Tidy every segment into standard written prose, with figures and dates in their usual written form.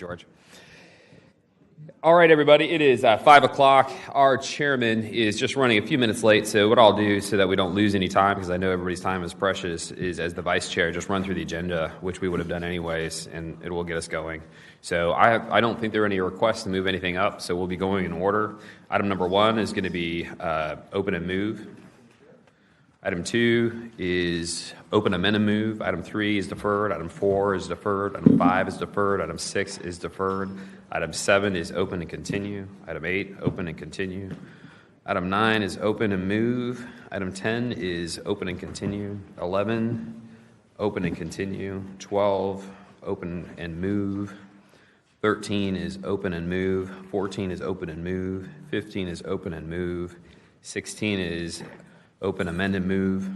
George. All right, everybody, it is 5 o'clock. Our chairman is just running a few minutes late, so what I'll do so that we don't lose any time, because I know everybody's time is precious, is as the vice chair, just run through the agenda, which we would have done anyways, and it will get us going. So I don't think there are any requests to move anything up, so we'll be going in order. Item number 1 is going to be open and move. Item 2 is open, amend, and move. Item 3 is deferred. Item 4 is deferred. Item 5 is deferred. Item 6 is deferred. Item 7 is open and continue. Item 8, open and continue. Item 9 is open and move. Item 10 is open and continue. 11, open and continue. 12, open and move. 13 is open and move. 14 is open and move. 15 is open and move. 16 is open, amend, and move.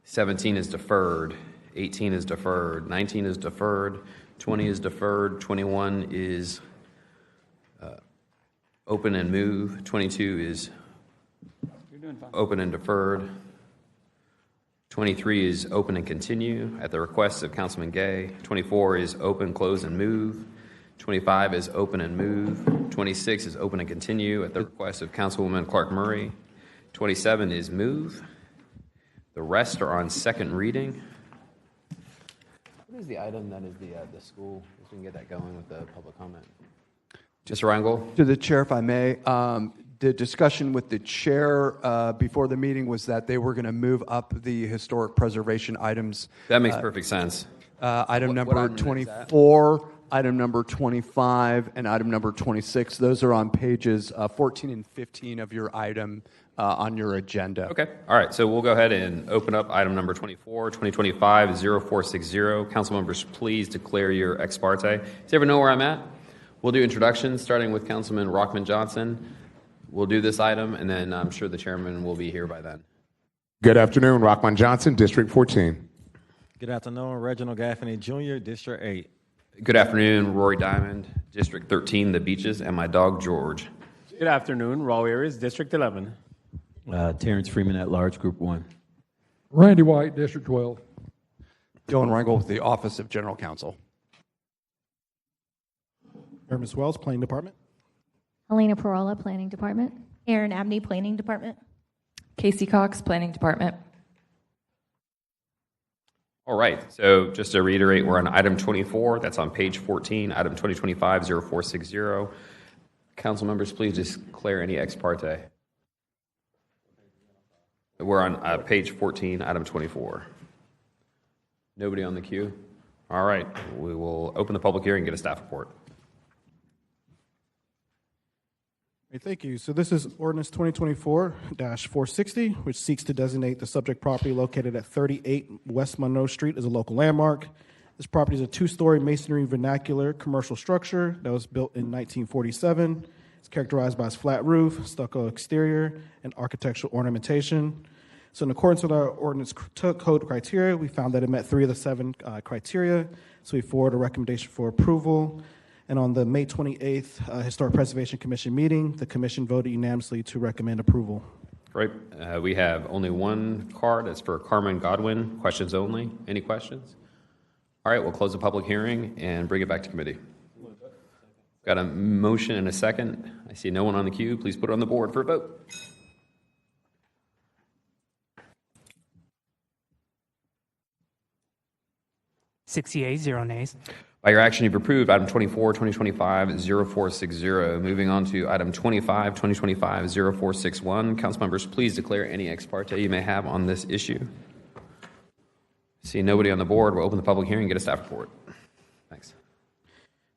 17 is deferred. 18 is deferred. 19 is deferred. 20 is deferred. 21 is open and move. 22 is open and deferred. 23 is open and continue at the request of Councilman Gay. 24 is open, close, and move. 25 is open and move. 26 is open and continue at the request of Councilwoman Clark Murray. 27 is move. The rest are on second reading. What is the item that is the school? We can get that going with the public comment. Mr. Reingold? To the chair, if I may. The discussion with the chair before the meeting was that they were going to move up the historic preservation items. That makes perfect sense. Item number 24, item number 25, and item number 26. Those are on pages 14 and 15 of your item on your agenda. Okay. All right. So we'll go ahead and open up item number 24, 2025-0460. Council members, please declare your ex parte. Does everyone know where I'm at? We'll do introductions, starting with Councilman Rockman Johnson. We'll do this item, and then I'm sure the chairman will be here by then. Good afternoon, Rockman Johnson, District 14. Good afternoon, Reginald Gaffney Jr., District 8. Good afternoon, Rory Diamond, District 13, The Beaches, and my dog, George. Good afternoon, Raul Ayres, District 11. Terrence Freeman at large, Group 1. Randy White, District 12. Dylan Rangel with the Office of General Counsel. Ernest Wells, Planning Department. Helena Parola, Planning Department. Aaron Abney, Planning Department. Casey Cox, Planning Department. All right, so just to reiterate, we're on item 24. That's on page 14, item 2025-0460. Council members, please declare any ex parte. We're on page 14, item 24. Nobody on the queue? All right, we will open the public hearing and get a staff report. Thank you. So this is ordinance 2024-460, which seeks to designate the subject property located at 38 West Monroe Street as a local landmark. This property is a two-story masonry vernacular commercial structure that was built in 1947. It's characterized by its flat roof, stucco exterior, and architectural ornamentation. So in accordance with our ordinance code criteria, we found that it met 3 of the 7 criteria. So we forward a recommendation for approval. And on the May 28th Historic Preservation Commission meeting, the commission voted unanimously to recommend approval. Great. We have only one card. That's for Carmen Godwin. Questions only. Any questions? All right, we'll close the public hearing and bring it back to committee. Got a motion and a second. I see no one on the queue. Please put it on the board for a vote. Yeas, 0 nays. By your action, you've approved item 24, 2025-0460. Moving on to item 25, 2025-0461. Council members, please declare any ex parte you may have on this issue. See nobody on the board. We'll open the public hearing and get a staff report. Thanks.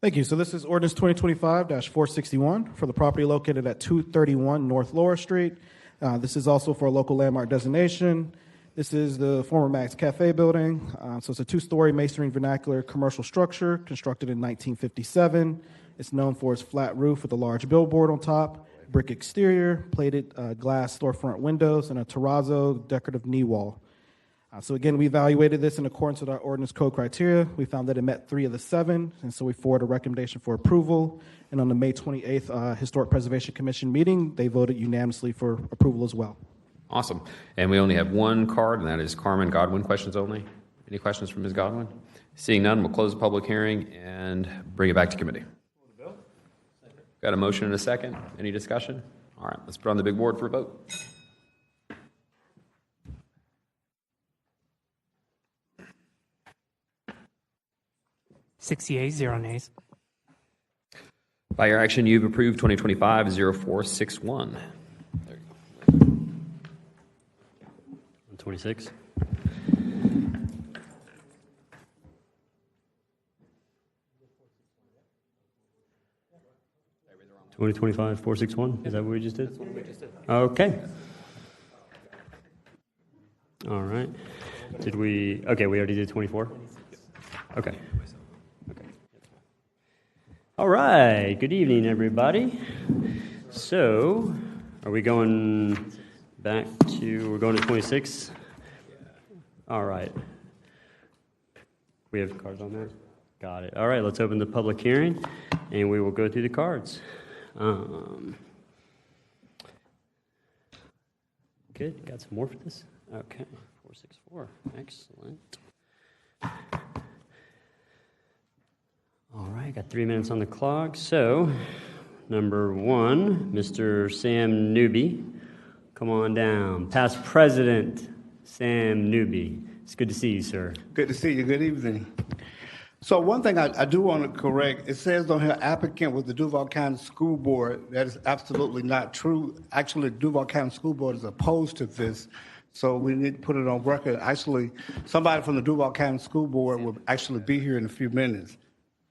Thank you. So this is ordinance 2025-461 for the property located at 231 North Laura Street. This is also for a local landmark designation. This is the former Max Cafe building. So it's a two-story masonry vernacular commercial structure constructed in 1957. It's known for its flat roof with a large billboard on top, brick exterior, plated glass storefront windows, and a terrazzo decorative knee wall. So again, we evaluated this in accordance with our ordinance code criteria. We found that it met 3 of the 7, and so we forwarded a recommendation for approval. And on the May 28th Historic Preservation Commission meeting, they voted unanimously for approval as well. Awesome. And we only have one card, and that is Carmen Godwin. Questions only. Any questions from Ms. Godwin? Seeing none, we'll close the public hearing and bring it back to committee. Got a motion and a second. Any discussion? All right, let's put it on the big board for a vote. Yeas, 0 nays. By your action, you've approved 2025-0461. There you go. 26. $2025-461. Is that what we just did? That's what we just did. Okay. All right. Did we? Okay, we already did 24. Okay. All right. Good evening, everybody. So, are we going back to? We're going to 26. All right. We have cards on there. Got it. All right. Let's open the public hearing, and we will go through the cards. Good. Got some more for this? Okay. 464. Excellent. All right. Got 3 minutes on the clock. So, number 1, Mr. Sam Newby. Come on down. Past President Sam Newby. It's good to see you, sir. Good to see you. Good evening. So one thing I do want to correct, it says on here applicant with the Duval County School Board. That is absolutely not true. Actually, the Duval County School Board is opposed to this, so we need to put it on record. Actually, somebody from the Duval County School Board will actually be here in a few minutes.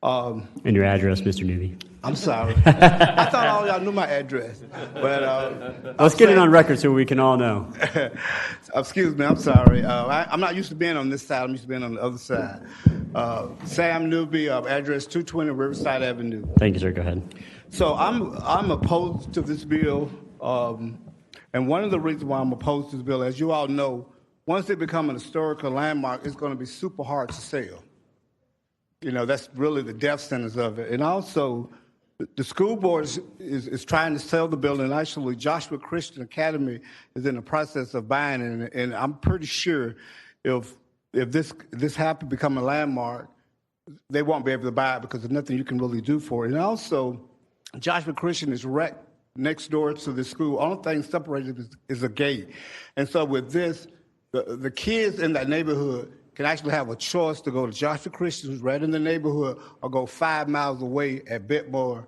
And your address, Mr. Newby. I'm sorry. I thought all y'all knew my address. But let's get it on record so we can all know. Excuse me, I'm sorry. I'm not used to being on this side. I'm used to being on the other side. Sam Newby, address 220 Riverside Avenue. Thank you, sir. Go ahead. So I'm opposed to this bill. And one of the reasons why I'm opposed to this bill, as you all know, once it becomes an historical landmark, it's going to be super hard to sell. You know, that's really the death sentence of it. And also, the school board is trying to sell the building. Actually, Joshua Christian Academy is in the process of buying it. And I'm pretty sure if this happens to become a landmark, they won't be able to buy it because there's nothing you can really do for it. And also, Joshua Christian is right next door to the school. Only thing separated is a gate. And so with this, the kids in that neighborhood can actually have a choice to go to Joshua Christian, who's right in the neighborhood, or go 5 miles away at Bittmore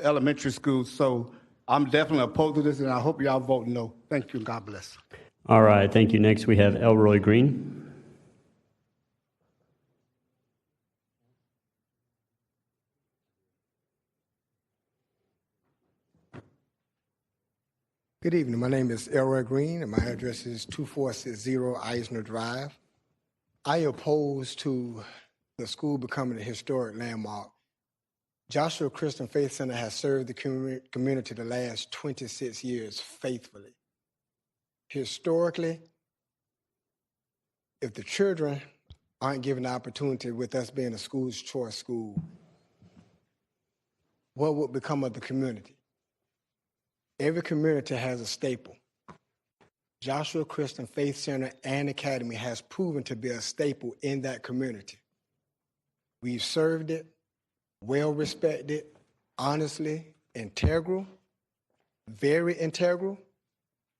Elementary School. So I'm definitely opposed to this, and I hope y'all vote no. Thank you, and God bless. All right, thank you. Next, we have Elroy Green. Good evening. My name is Elroy Green, and my address is 2460 Eisner Drive. I oppose to the school becoming a historic landmark. Joshua Christian Faith Center has served the community the last 26 years faithfully. Historically, if the children aren't given the opportunity with us being a school's choice school, what would become of the community? Every community has a staple. Joshua Christian Faith Center and Academy has proven to be a staple in that community. We've served it, well respected, honestly, integral, very integral,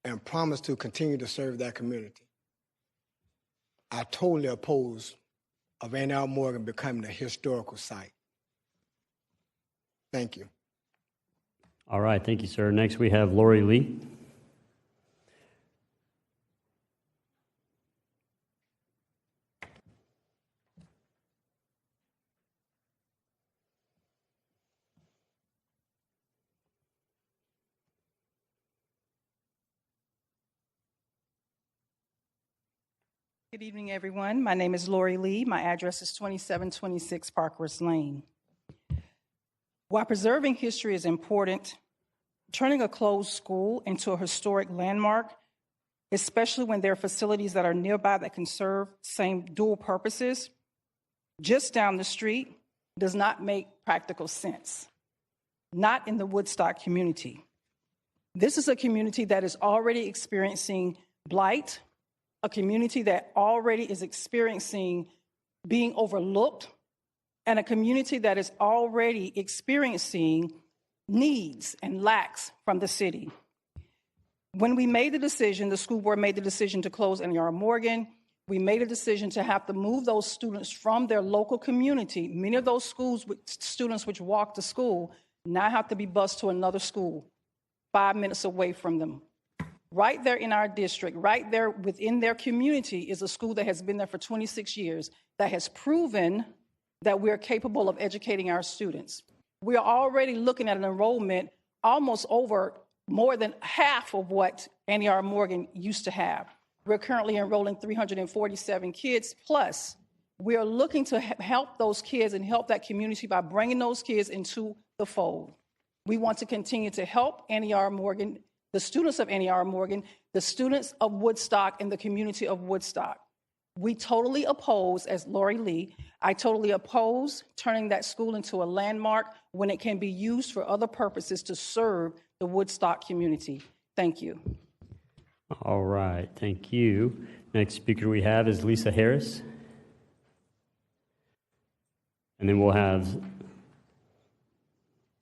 and promise to continue to serve that community. I totally oppose of Ann Arbor Morgan becoming a historical site. Thank you. All right, thank you, sir. Next, we have Lori Lee. Good evening, everyone. My name is Lori Lee. My address is 2726 Parkhurst Lane. While preserving history is important, turning a closed school into a historic landmark, especially when there are facilities that are nearby that can serve same dual purposes, just down the street, does not make practical sense. Not in the Woodstock community. This is a community that is already experiencing blight, a community that already is experiencing being overlooked, and a community that is already experiencing needs and lacks from the city. When we made the decision, the school board made the decision to close NER Morgan, we made a decision to have to move those students from their local community. Many of those students which walk to school now have to be bused to another school 5 minutes away from them. Right there in our district, right there within their community is a school that has been there for 26 years, that has proven that we're capable of educating our students. We are already looking at an enrollment almost over more than half of what NER Morgan used to have. We're currently enrolling 347 kids, plus we are looking to help those kids and help that community by bringing those kids into the fold. We want to continue to help NER Morgan, the students of NER Morgan, the students of Woodstock, and the community of Woodstock. We totally oppose, as Lori Lee, I totally oppose turning that school into a landmark when it can be used for other purposes to serve the Woodstock community. Thank you. All right, thank you. Next speaker we have is Lisa Harris. And then we'll have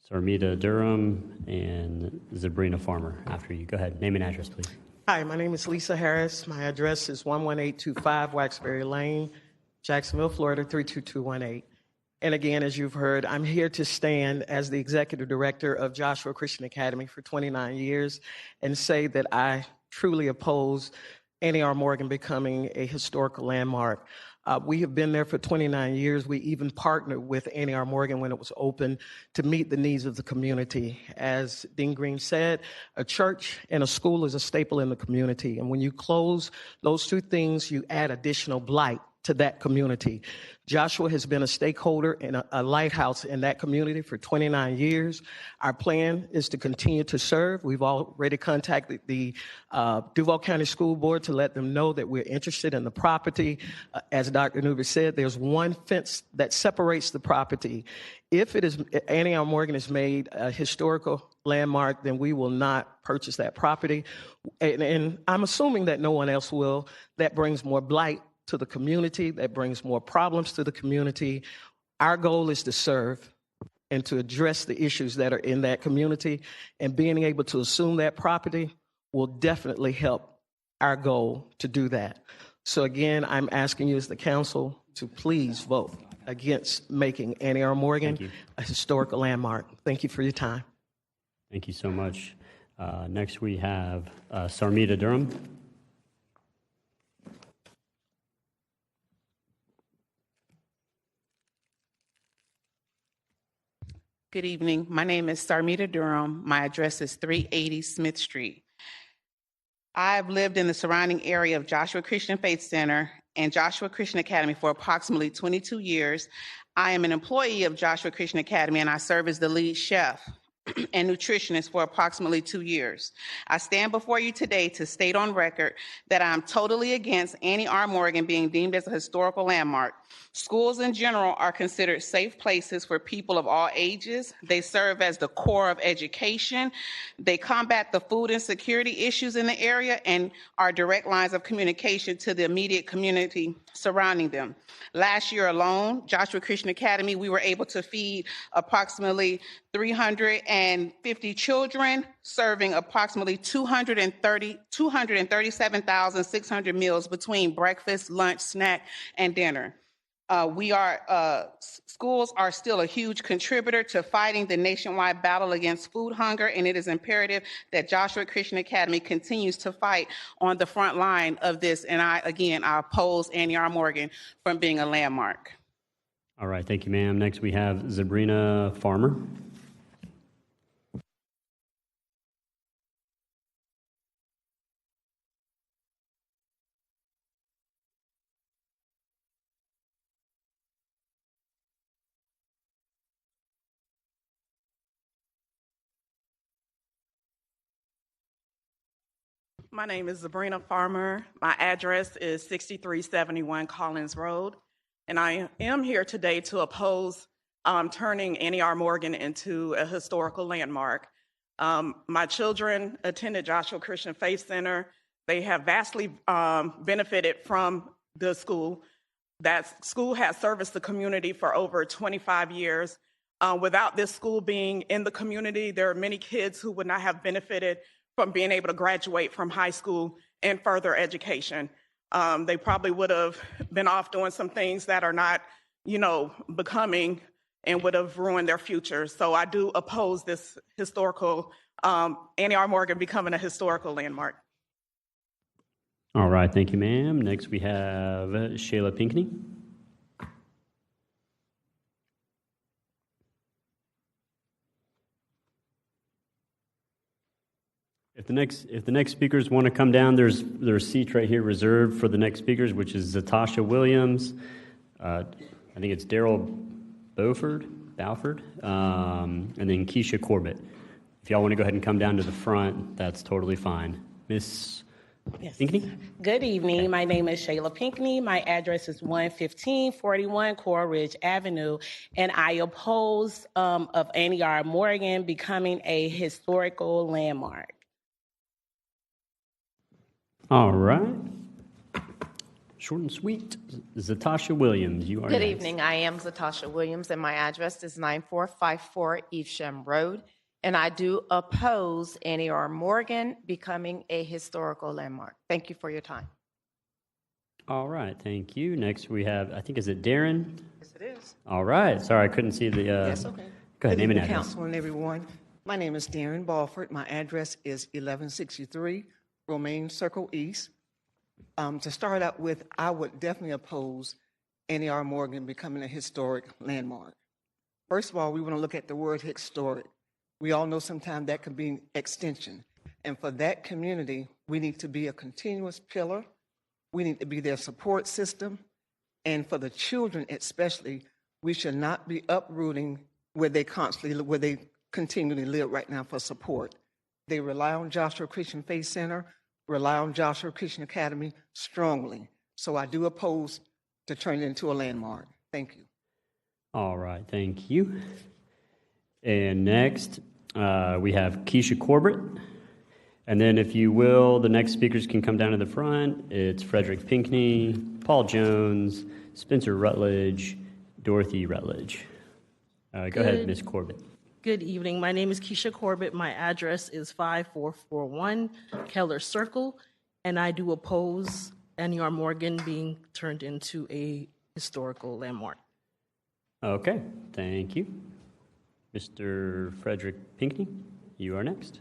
Sarmita Durham and Sabrina Farmer after you. Go ahead, name and address, please. Hi, my name is Lisa Harris. My address is 11825 Waxbury Lane, Jacksonville, Florida, 32218. And again, as you've heard, I'm here to stand as the executive director of Joshua Christian Academy for 29 years and say that I truly oppose NER Morgan becoming a historical landmark. We have been there for 29 years. We even partnered with NER Morgan when it was open to meet the needs of the community. As Dean Green said, a church and a school is a staple in the community. And when you close those two things, you add additional blight to that community. Joshua has been a stakeholder and a lighthouse in that community for 29 years. Our plan is to continue to serve. We've already contacted the Duval County School Board to let them know that we're interested in the property. As Dr. Newby said, there's one fence that separates the property. If it is NER Morgan is made a historical landmark, then we will not purchase that property. And I'm assuming that no one else will. That brings more blight to the community, that brings more problems to the community. Our goal is to serve and to address the issues that are in that community, and being able to assume that property will definitely help our goal to do that. So again, I'm asking you as the council to please vote against making NER Morgan a historical landmark. Thank you for your time. Thank you so much. Next we have Sarmita Durham. Good evening. My name is Sarmita Durham. My address is 380 Smith Street. I've lived in the surrounding area of Joshua Christian Faith Center and Joshua Christian Academy for approximately 22 years. I am an employee of Joshua Christian Academy, and I serve as the lead chef and nutritionist for approximately 2 years. I stand before you today to state on record that I'm totally against NER Morgan being deemed as a historical landmark. Schools in general are considered safe places for people of all ages. They serve as the core of education. They combat the food insecurity issues in the area and are direct lines of communication to the immediate community surrounding them. Last year alone, Joshua Christian Academy, we were able to feed approximately 350 children, serving approximately 237,600 meals between breakfast, lunch, snack, and dinner. Schools are still a huge contributor to fighting the nationwide battle against food hunger, and it is imperative that Joshua Christian Academy continues to fight on the front line of this. And I oppose NER Morgan from being a landmark. All right, thank you, ma'am. Next we have Sabrina Farmer. My name is Sabrina Farmer. My address is 6371 Collins Road, and I am here today to oppose turning NER Morgan into a historical landmark. My children attended Joshua Christian Faith Center. They have vastly benefited from the school. That school has serviced the community for over 25 years. Without this school being in the community, there are many kids who would not have benefited from being able to graduate from high school and further education. They probably would have been off doing some things that are not, becoming and would have ruined their future. So I do oppose this historical, Annie R. Morgan becoming a historical landmark. All right, thank you, ma'am. Next, we have Shayla Pinckney. If the next speakers want to come down, there's seats right here reserved for the next speakers, which is Zatasha Williams. I think it's Daryl Bowford, and then Keisha Corbett. If y'all want to go ahead and come down to the front, that's totally fine. Miss Pinckney? Good evening. My name is Shayla Pinckney. My address is 11541 Coral Ridge Avenue, and I oppose of Annie R. Morgan becoming a historical landmark. All right. Short and sweet. Zatasha Williams, you are Good next. evening. I am Zatasha Williams, and my address is 9454 Evesham Road. And I do oppose Annie R. Morgan becoming a historical landmark. Thank you for your time. All right, thank you. Next we have, I think, is it Darren? Yes, it is. All right. Sorry, I couldn't see the. Yes, okay. Go ahead, Good name and evening, address. council and everyone. My name is Darren Balford. My address is 1163 Romaine Circle East. To start out with, I would definitely oppose Annie R. Morgan becoming a historic landmark. First of all, we want to look at the word historic. We all know sometimes that can be extension. And for that community, we need to be a continuous pillar. We need to be their support system. And for the children especially, we should not be uprooting where they continually live right now for support. They rely on Joshua Christian Faith Center, rely on Joshua Christian Academy strongly. So I do oppose to turn it into a landmark. Thank you. All right, thank you. And next, we have Keisha Corbett. And then, if you will, the next speakers can come down to the front. It's Frederick Pinckney, Paul Jones, Spencer Rutledge, Dorothy Rutledge. Go ahead, Ms. Corbett. Good evening. My name is Keisha Corbett. My address is 5441 Keller Circle, and I do oppose Annie R. Morgan being turned into a historical landmark. Okay, thank you. Mr. Frederick Pinckney, you are next.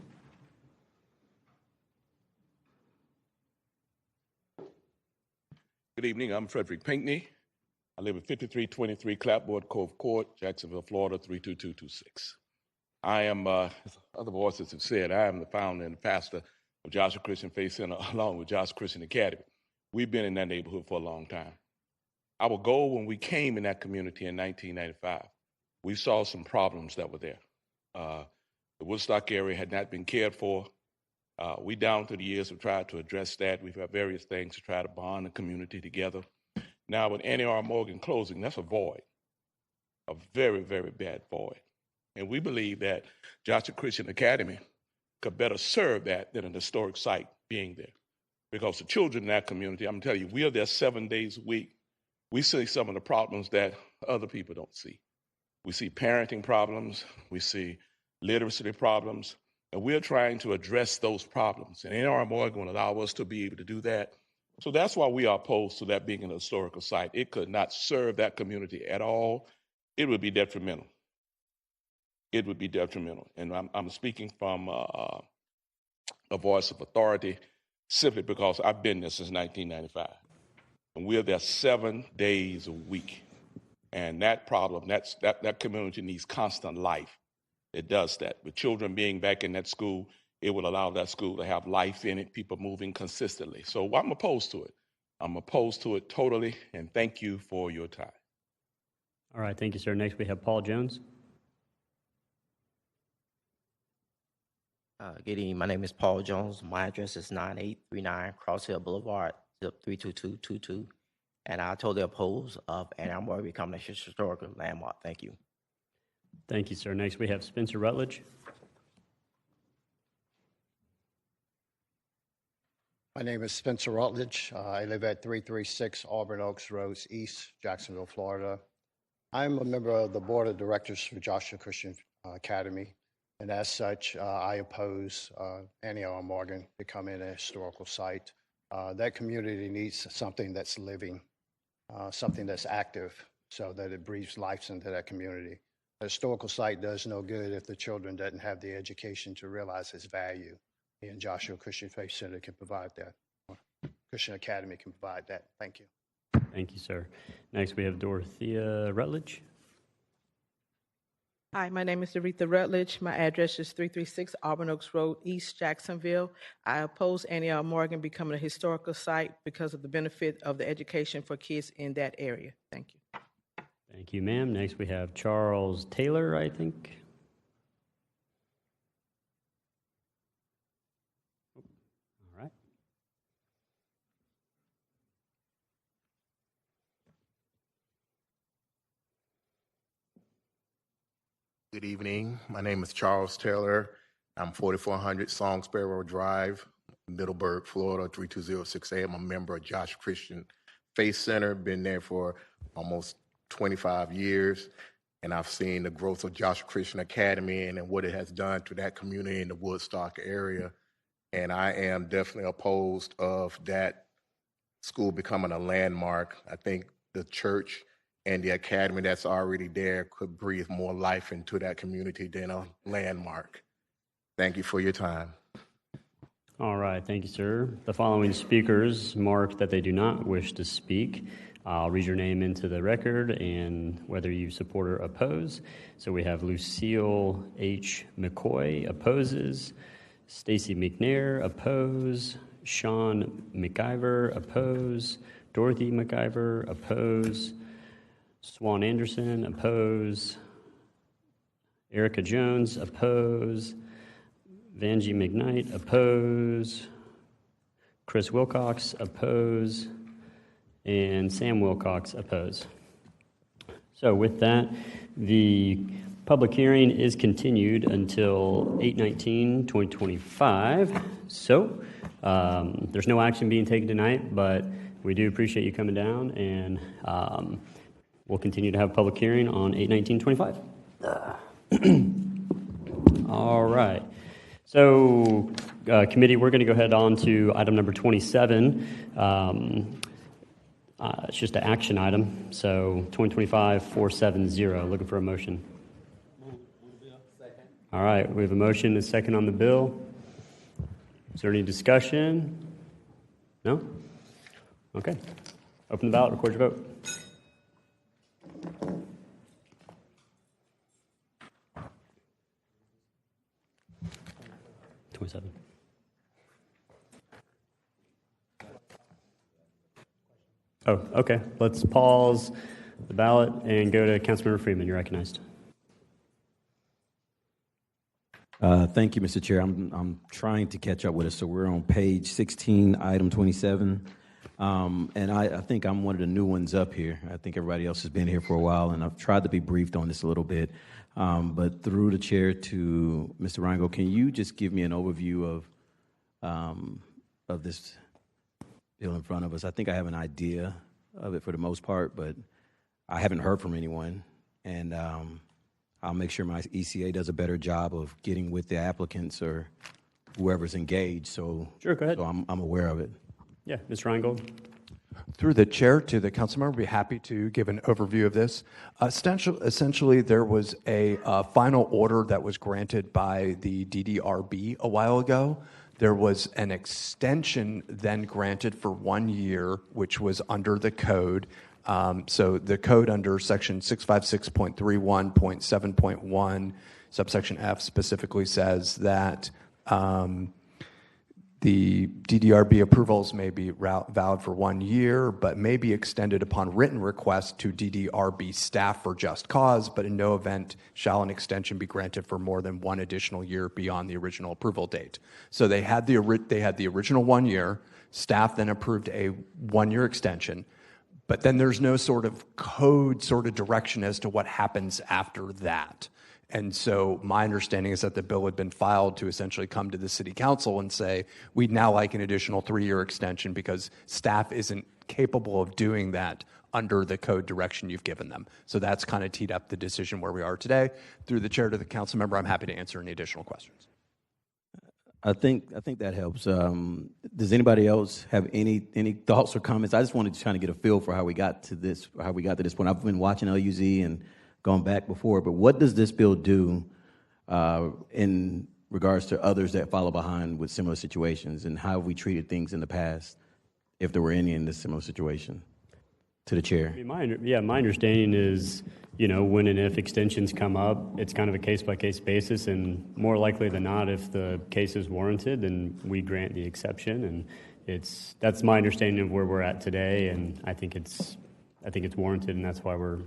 Good evening. I'm Frederick Pinckney. I live at 5323 Clapboard Cove Court, Jacksonville, Florida, 32226. I am, as other voices have said, I am the founder and pastor of Joshua Christian Faith Center along with Joshua Christian Academy. We've been in that neighborhood for a long time. Our goal when we came in that community in 1995, we saw some problems that were there. The Woodstock area had not been cared for. We down through the years have tried to address that. We've had various things to try to bond the community together. Now with Annie R. Morgan closing, that's a void, a very, very bad void. And we believe that Joshua Christian Academy could better serve that than an historic site being there. Because the children in that community, I'm telling you, we are there 7 days a week. We see some of the problems that other people don't see. We see parenting problems, we see literacy problems, and we're trying to address those problems. And Annie R. Morgan will allow us to be able to do that. So that's why we are opposed to that being an historical site. It could not serve that community at all. It would be detrimental. It would be detrimental. And I'm speaking from a voice of authority simply because I've been there since 1995. And we're there 7 days a week. And that problem, that community needs constant life. It does that. With children being back in that school, it will allow that school to have life in it, people moving consistently. So I'm opposed to it. I'm opposed to it totally, and thank you for your time. All right, thank you, sir. Next, we have Paul Jones. Good evening. My name is Paul Jones. My address is 9839 Cross Hill Boulevard, zip 32222. And I totally oppose of Annie R. Morgan becoming a historical landmark. Thank you. Thank you, sir. Next, we have Spencer Rutledge. My name is Spencer Rutledge. I live at 336 Auburn Oaks Road East, Jacksonville, Florida. I'm a member of the board of directors for Joshua Christian Academy, and as such, I oppose Antioch Morgan becoming a historical site. That community needs something that's living, something that's active, so that it breathes life into that community. A historical site does no good if the children doesn't have the education to realize its value. And Joshua Christian Faith Center can provide that. Christian Academy can provide that. Thank you. Thank you, sir. Next, we have Dorothea Rutledge. Hi, my name is Aretha Rutledge. My address is 336 Auburn Oaks Road, East Jacksonville. I oppose Antioch Morgan becoming a historical site because of the benefit of the education for kids in that area. Thank you. Thank you, ma'am. Next, we have Charles Taylor, I think. All right. Good evening. My name is Charles Taylor. I'm 4400 Song Sparrow Drive, Middleburg, Florida, 32068. I'm a member of Joshua Christian Faith Center. Been there for almost 25 years, and I've seen the growth of Joshua Christian Academy and what it has done to that community in the Woodstock area. And I am definitely opposed of that school becoming a landmark. I think the church and the academy that's already there could breathe more life into that community than a landmark. Thank you for your time. All right, thank you, sir. The following speakers mark that they do not wish to speak. I'll read your name into the record and whether you support or oppose. So we have Lucille H. McCoy opposes, Stacy McNair oppose, Sean McIver oppose, Dorothy McIver oppose, Swan Anderson oppose, Erica Jones oppose, Vanjie McKnight oppose, Chris Wilcox oppose, and Sam Wilcox oppose. So with that, the public hearing is continued until 8/19/2025. So there's no action being taken tonight, but we do appreciate you coming down, and we'll continue to have a public hearing on 8/19/25. All right. So committee, we're going to go ahead on to item number 27. It's just an action item. So 2025-470, looking for a motion. All right, we have a motion and a second on the bill. Is there any discussion? No? Okay. Open the ballot, record your vote. Oh, okay. Let's pause the ballot and go to Councilmember Freeman. You're recognized. Thank you, Mr. Chair. I'm trying to catch up with us. So we're on page 16, item 27. And I think I'm one of the new ones up here. I think everybody else has been here for a while, and I've tried to be briefed on this a little bit. But through the chair to Mr. Reingold, can you just give me an overview of this bill in front of us? I think I have an idea of it for the most part, but I haven't heard from anyone. And I'll make sure my ECA does a better job of getting with the applicants or whoever's engaged. So, sure, go ahead. So I'm aware of it. Yeah, Mr. Reingold. Through the chair to the council member, I'd be happy to give an overview of this. Essentially, there was a final order that was granted by the DDRB a while ago. There was an extension then granted for 1 year, which was under the code. So the code under section 656.31.7.1, subsection F specifically says that the DDRB approvals may be valid for 1 year, but may be extended upon written request to DDRB staff for just cause, but in no event shall an extension be granted for more than 1 additional year beyond the original approval date. So they had the original 1 year, staff then approved a 1 year extension, but then there's no sort of code sort of direction as to what happens after that. And so my understanding is that the bill had been filed to essentially come to the city council and say, we'd now like an additional 3-year extension because staff isn't capable of doing that under the code direction you've given them. So that's kind of teed up the decision where we are today. Through the chair to the council member, I'm happy to answer any additional questions. I think that helps. Does anybody else have any thoughts or comments? I just wanted to kind of get a feel for how we got to this point. I've been watching LUZ and gone back before, but what does this bill do in regards to others that follow behind with similar situations, and how have we treated things in the past, if there were any in this similar situation? To the chair. I mean, my understanding is, when and if extensions come up, it's kind of a case-by-case basis, and more likely than not, if the case is warranted, then we grant the exception, and that's my understanding of where we're at today, and I think it's warranted, and that's why we're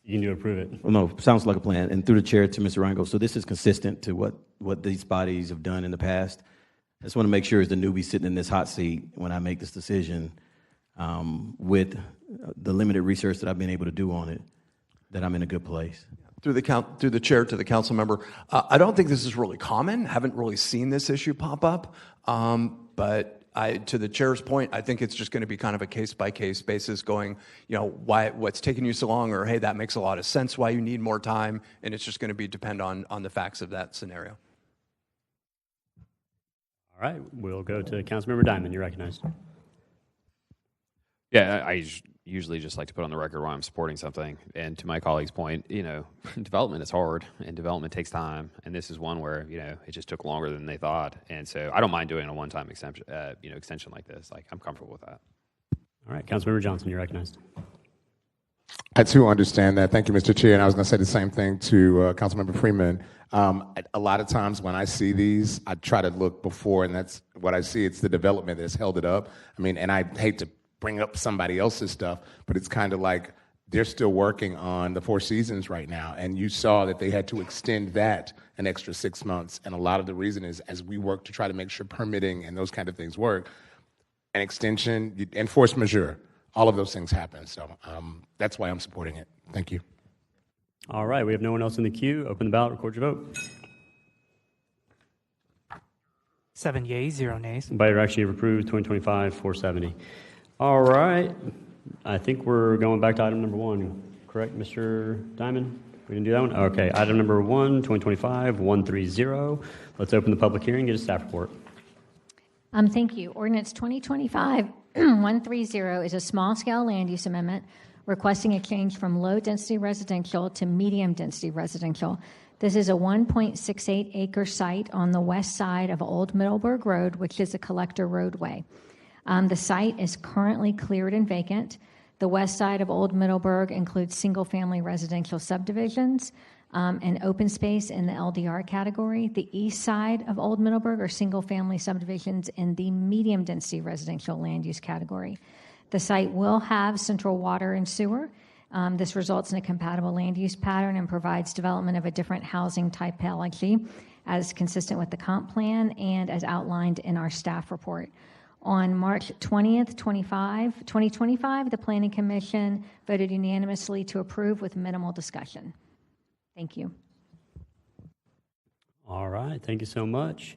you can approve it. Well, no, sounds like a plan. And through the chair to Mr. Rango, so this is consistent to what these bodies have done in the past. I just want to make sure as the newbie sitting in this hot seat when I make this decision, with the limited research that I've been able to do on it, that I'm in a good place. Through the chair to the council member, I don't think this is really common. Haven't really seen this issue pop up. But to the chair's point, I think it's just going to be kind of a case-by-case basis going, what's taking you so long, or hey, that makes a lot of sense why you need more time, and it's just going to depend on the facts of that scenario. All right, we'll go to Councilmember Diamond. You're recognized. Yeah, I usually just like to put on the record why I'm supporting something. And to my colleague's point, development is hard and development takes time. And this is one where, it just took longer than they thought. And so I don't mind doing a one-time extension like this. Like, I'm comfortable with that. All right, Councilmember Johnson, you're recognized. I too understand that. Thank you, Mr. Chair. And I was going to say the same thing to Councilmember Freeman. A lot of times when I see these, I try to look before, and that's what I see. It's the development that's held it up. I mean, and I hate to bring up somebody else's stuff, but it's kind of like they're still working on the Four Seasons right now. And you saw that they had to extend that an extra 6 months. And a lot of the reason is, as we work to try to make sure permitting and those kind of things work, an extension and force majeure, all of those things happen. So that's why I'm supporting it. Thank you. All right, we have no one else in the queue. Open the ballot, record your vote. 7 yeas, 0 nays. By your action, you've approved 2025-470. All right, I think we're going back to item number 1, correct, Mr. Diamond? We didn't do that one? Okay, item number 1, 2025-130. Let's open the public hearing, get a staff report. Thank you. Ordinance 2025-130 is a small-scale land use amendment requesting a change from low-density residential to medium-density residential. This is a 1.68-acre site on the west side of Old Middleburg Road, which is a collector roadway. The site is currently cleared and vacant. The west side of Old Middleburg includes single-family residential subdivisions and open space in the LDR category. The east side of Old Middleburg are single-family subdivisions in the medium-density residential land use category. The site will have central water and sewer. This results in a compatible land use pattern and provides development of a different housing typology as consistent with the comp plan and as outlined in our staff report. On March 20th, 2025, the Planning Commission voted unanimously to approve with minimal discussion. Thank you. All right, thank you so much.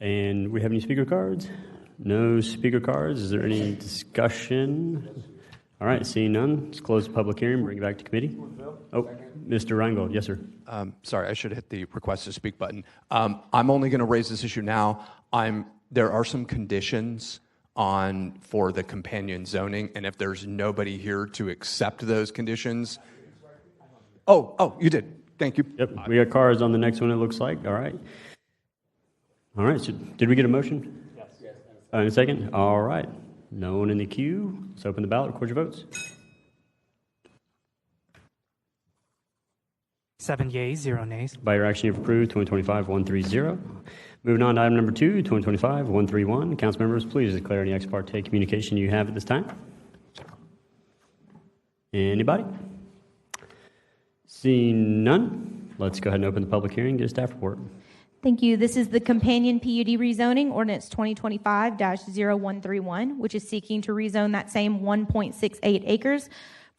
And we have any speaker cards? No speaker cards. Is there any discussion? All right, seeing none, let's close the public hearing, bring it back to committee. Oh, Mr. Reingold, yes, sir. Sorry, I should hit the request to speak button. I'm only going to raise this issue now. There are some conditions for the companion zoning, and if there's nobody here to accept those conditions. Oh, you did. Thank you. Yep, we got cards on the next one, it looks like. All right. All right, so did we get a motion? Yes. In a second? All right. No one in the queue. Let's open the ballot, record your votes. 7 yeas, 0 nays. By your action, you've approved 2025-130. Moving on to item number 2, 2025-131. Council members, please declare any ex parte communication you have at this time. Anybody? Seeing none, let's go ahead and open the public hearing, get a staff report. Thank you. This is the companion PUD rezoning, ordinance 2025-0131, which is seeking to rezone that same 1.68 acres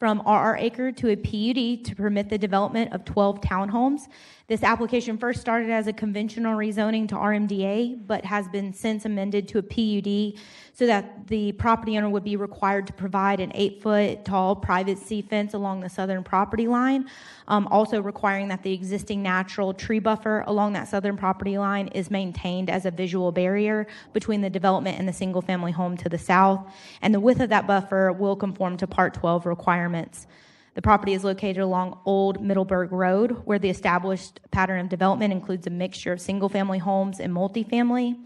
from RR Acre to a PUD to permit the development of 12 townhomes. This application first started as a conventional rezoning to RMDA, but has been since amended to a PUD so that the property owner would be required to provide an 8-foot tall privacy fence along the southern property line, also requiring that the existing natural tree buffer along that southern property line is maintained as a visual barrier between the development and the single-family home to the south, and the width of that buffer will conform to Part 12 requirements. The property is located along Old Middleburg Road, where the established pattern of development includes a mixture of single-family homes and multifamily.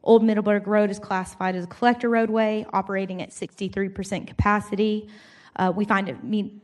Old Middleburg Road is classified as a collector roadway, operating at 63% capacity. We find it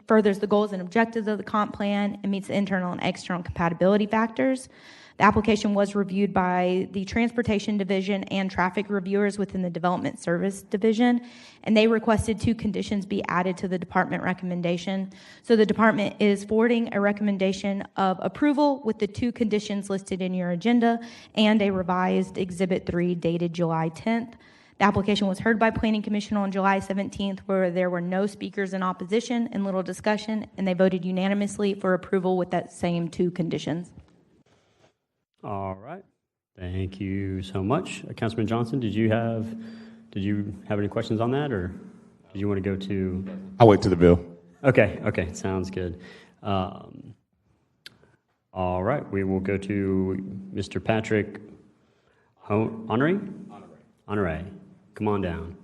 furthers the goals and objectives of the comp plan and meets the internal and external compatibility factors. The application was reviewed by the Transportation Division and traffic reviewers within the Development Service Division, and they requested 2 conditions be added to the department recommendation. So the department is forwarding a recommendation of approval with the 2 conditions listed in your agenda and a revised Exhibit 3 dated July 10th. The application was heard by Planning Commission on July 17th, where there were no speakers in opposition and little discussion, and they voted unanimously for approval with that same 2 conditions. All right. Thank you so much. Councilman Johnson, did you have any questions on that, or did you want to go to? I'll wait to the bill. Okay, sounds good. All right, we will go to Mr. Patrick Honoré. Come on down.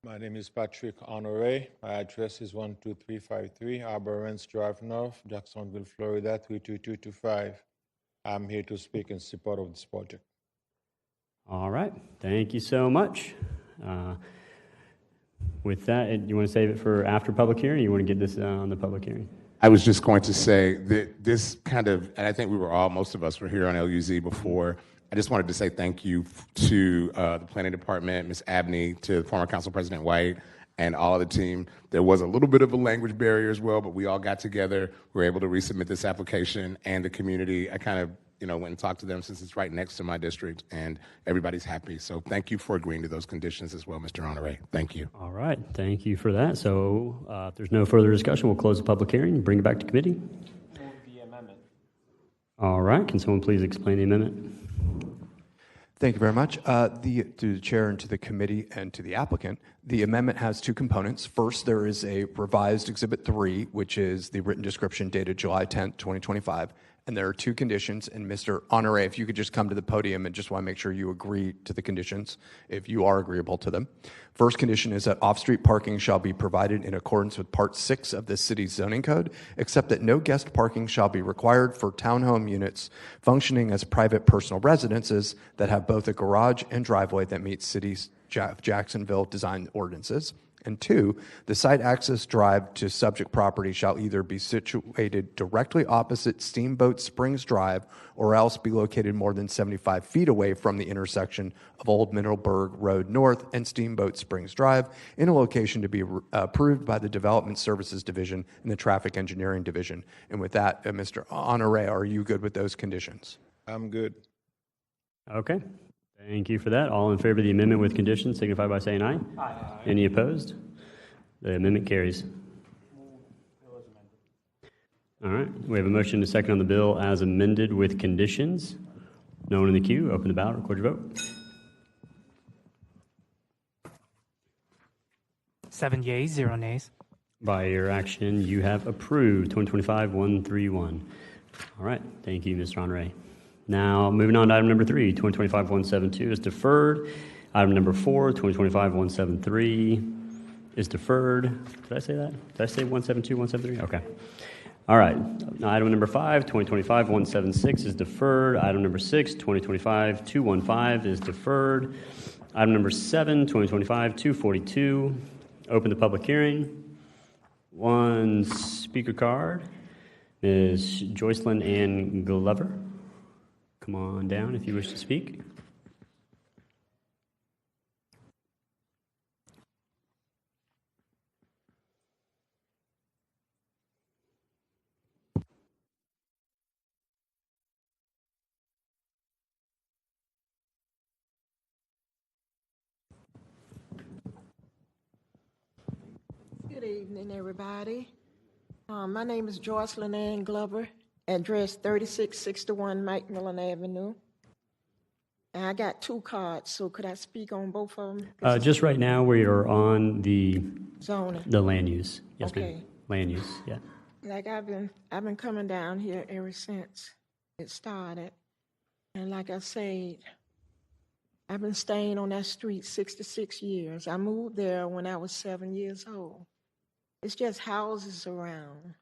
My name is Patrick Honoré. My address is 12353 Arbor Ranch Drive North, Jacksonville, Florida 32225. I'm here to speak in support of this project. All right, thank you so much. With that, you want to save it for after public hearing, or you want to get this on the public hearing? I was just going to say that this kind of, and I think most of us were here on LUZ before. I just wanted to say thank you to the planning department, Ms. Abney, to former Council President White, and all of the team. There was a little bit of a language barrier as well, but we all got together. We were able to resubmit this application, and the community, I kind of went and talked to them since it's right next to my district, and everybody's happy. So thank you for agreeing to those conditions as well, Mr. Honoré. Thank you. All right, thank you for that. So if there's no further discussion, we'll close the public hearing and bring it back to committee. Move the amendment. All right, can someone please explain the amendment? Thank you very much. To the chair and to the committee and to the applicant, the amendment has 2 components. First, there is a revised Exhibit 3, which is the written description dated July 10th, 2025. And there are 2 conditions. And Mr. Honoré, if you could just come to the podium and just want to make sure you agree to the conditions, if you are agreeable to them. First condition is that off-street parking shall be provided in accordance with Part 6 of the city's zoning code, except that no guest parking shall be required for townhome units functioning as private personal residences that have both a garage and driveway that meet city's Jacksonville design ordinances. And 2, the site access drive to subject property shall either be situated directly opposite Steamboat Springs Drive or else be located more than 75 feet away from the intersection of Old Middleburg Road North and Steamboat Springs Drive in a location to be approved by the Development Services Division and the Traffic Engineering Division. And with that, Mr. Honoré, are you good with those conditions? I'm good. Okay. Thank you for that. All in favor of the amendment with conditions signify by saying aye. Aye. Any opposed? The amendment carries. All right. We have a motion to second on the bill as amended with conditions. No one in the queue. Open the ballot. Record your vote. 7 yeas, 0 nays. By your action, you have approved 2025-131. All right. Thank you, Mr. Honoré. Now, moving on to item number 3, 2025-172 is deferred. Item number 4, 2025-173 is deferred. Did I say that? Did I say 172, 173? Okay. All right. Now, item number 5, 2025-176 is deferred. Item number 6, 2025-215 is deferred. Item number 7, 2025-242. Open the public hearing. 1 speaker card. Ms. Joycelyn Ann Glover. Come on down if you wish to speak. evening, everybody. My name is Jocelyn Ann Glover, address 3661 Mike Millen Avenue. And I got 2 cards, so could I speak on both of them? Just right now, we are on the Zoning. the land use. Yes, Okay. ma'am. Land use. Yeah. Like I've been coming down here ever since it started. And like I said, I've been staying on that street 66 years. I moved there when I was 7 years old. It's just houses around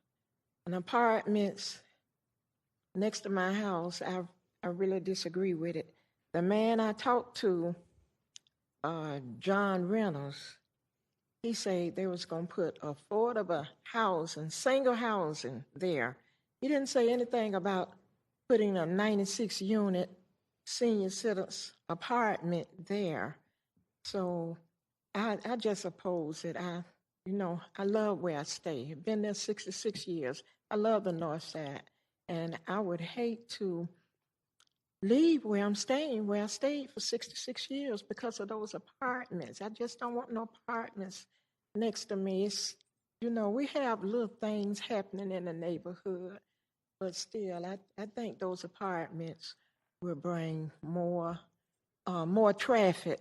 and apartments next to my house. I really disagree with it. The man I talked to, John Reynolds, he said they was going to put affordable housing, single housing there. He didn't say anything about putting a 96-unit senior citizens apartment there. So I just oppose it. I love where I stay. I've been there 66 years. I love the North Side. And I would hate to leave where I'm staying, where I stayed for 66 years because of those apartments. I just don't want no apartments next to me. It's, we have little things happening in the neighborhood, but still, I think those apartments will bring more traffic.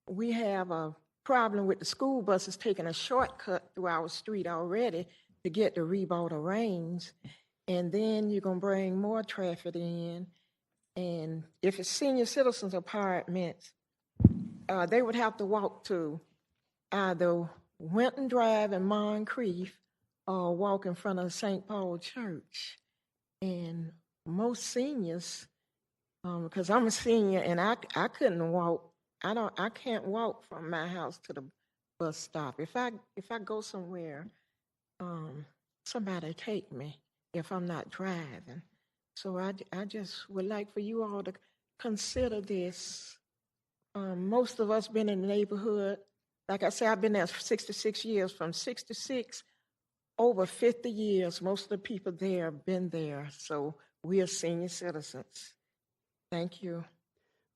We have a problem with the school buses taking a shortcut through our street already to get to Rebote Range, and then you're going to bring more traffic in. And if it's senior citizens apartments, they would have to walk to either Winton Drive and Moncrief or walk in front of St. Paul Church. And most seniors, because I'm a senior and I couldn't walk. I can't walk from my house to the bus stop. If I go somewhere, somebody take me if I'm not driving. So I just would like for you all to consider this. Most of us been in the neighborhood. Like I said, I've been there for 66 years. From 66, over 50 years, most of the people there have been there. So we are senior citizens. Thank you.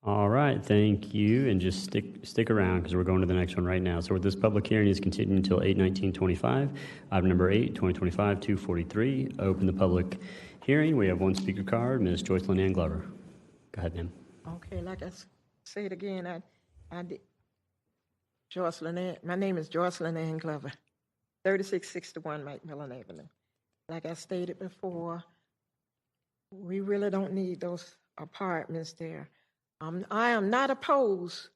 All right, thank you, and just stick around because we're going to the next one right now. So this public hearing is continued until 8/19/25. Item number 8, 2025-243. Open the public hearing. We have one speaker card, Ms. Jocelyn Ann Glover. Go ahead, ma'am. Okay, like I say it again, I did. Jocelyn Ann, my name is Jocelyn Ann Glover, 3661 Mike Millen Avenue. Like I stated before, we really don't need those apartments there. I am not opposed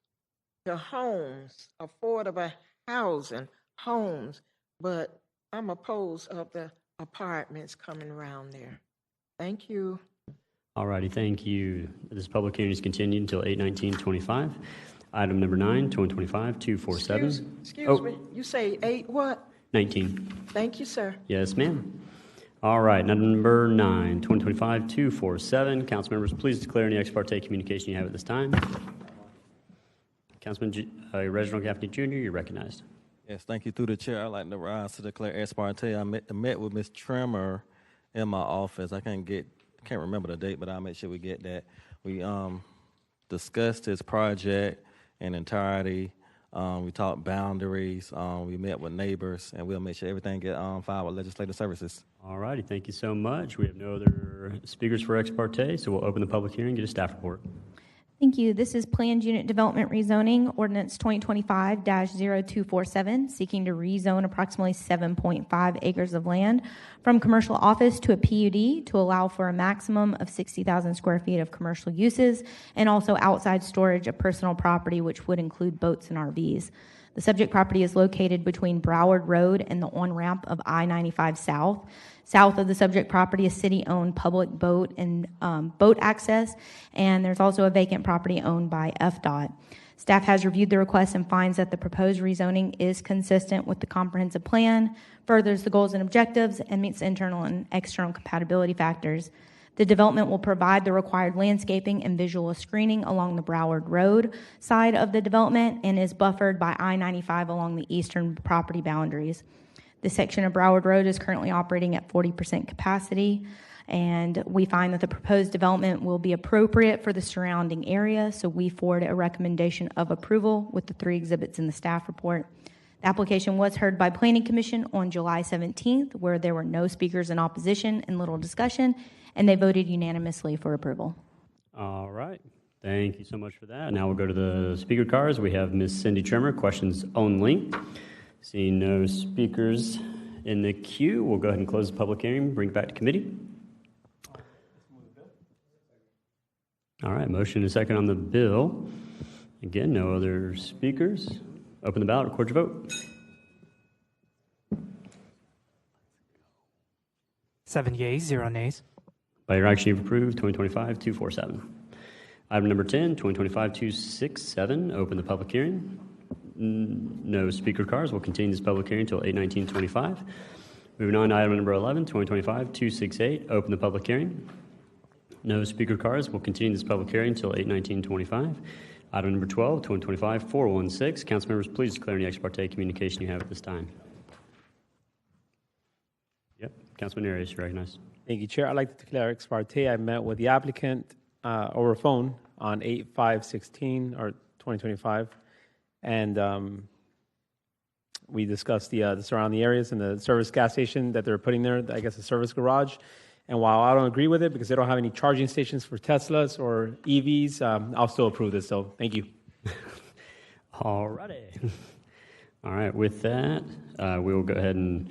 to homes, affordable housing, homes, but I'm opposed of the apartments coming around there. Thank you. All righty, thank you. This public hearing is continued until 8/19/25. Item number 9, 2025-247. Excuse me, you say 8 what? 19. Thank you, sir. Yes, ma'am. All right, number 9, 2025-247. Council members, please declare any ex parte communication you have at this time. Councilman Reginald Gaffney Jr., you're recognized. Yes, thank you. Through the chair, I'd like to rise to declare ex parte. I met with Ms. Trimmer in my office. I can't remember the date, but I'll make sure we get that. We discussed this project in entirety. We talked boundaries. We met with neighbors, and we'll make sure everything get filed with legislative services. All righty, thank you so much. We have no other speakers for ex parte, so we'll open the public hearing and get a staff report. Thank you. This is Planned Unit Development Rezoning, Ordinance 2025-0247, seeking to rezone approximately 7.5 acres of land from commercial office to a PUD to allow for a maximum of 60,000 square feet of commercial uses and also outside storage of personal property, which would include boats and RVs. The subject property is located between Broward Road and the on-ramp of I-95 South. South of the subject property is city-owned public boat and boat access, and there's also a vacant property owned by FDOT. Staff has reviewed the request and finds that the proposed rezoning is consistent with the comprehensive plan, furthers the goals and objectives, and meets internal and external compatibility factors. The development will provide the required landscaping and visual screening along the Broward Road side of the development and is buffered by I-95 along the eastern property boundaries. The section of Broward Road is currently operating at 40% capacity, and we find that the proposed development will be appropriate for the surrounding area, so we forward a recommendation of approval with the 3 exhibits in the staff report. The application was heard by Planning Commission on July 17th, where there were no speakers in opposition and little discussion, and they voted unanimously for approval. All right. Thank you so much for that. Now we'll go to the speaker cards. We have Ms. Cindy Trimmer, questions only. Seeing no speakers in the queue, we'll go ahead and close the public hearing, bring it back to committee. All right, motion and second on the bill. Again, no other speakers. Open the ballot, record your vote. 7 yeas, 0 nays. By your action, you've approved 2025-247. Item number 10, 2025-267, open the public hearing. No speaker cards. We'll continue this public hearing until 8/19/25. Moving on to item number 11, 2025-268, open the public hearing. No speaker cards. We'll continue this public hearing until 8/19/25. Item number 12, 2025-416. Council members, please declare any ex parte communication you have at this time. Yep, Councilman Arias, you're recognized. Thank you, Chair. I'd like to declare ex parte. I met with the applicant over phone on 8/5/16 or 2025, and we discussed the surrounding areas and the service gas station that they're putting there. I guess a service garage. And while I don't agree with it because they don't have any charging stations for Teslas or EVs, I'll still approve this. So thank you. All righty. All right. With that, we will go ahead and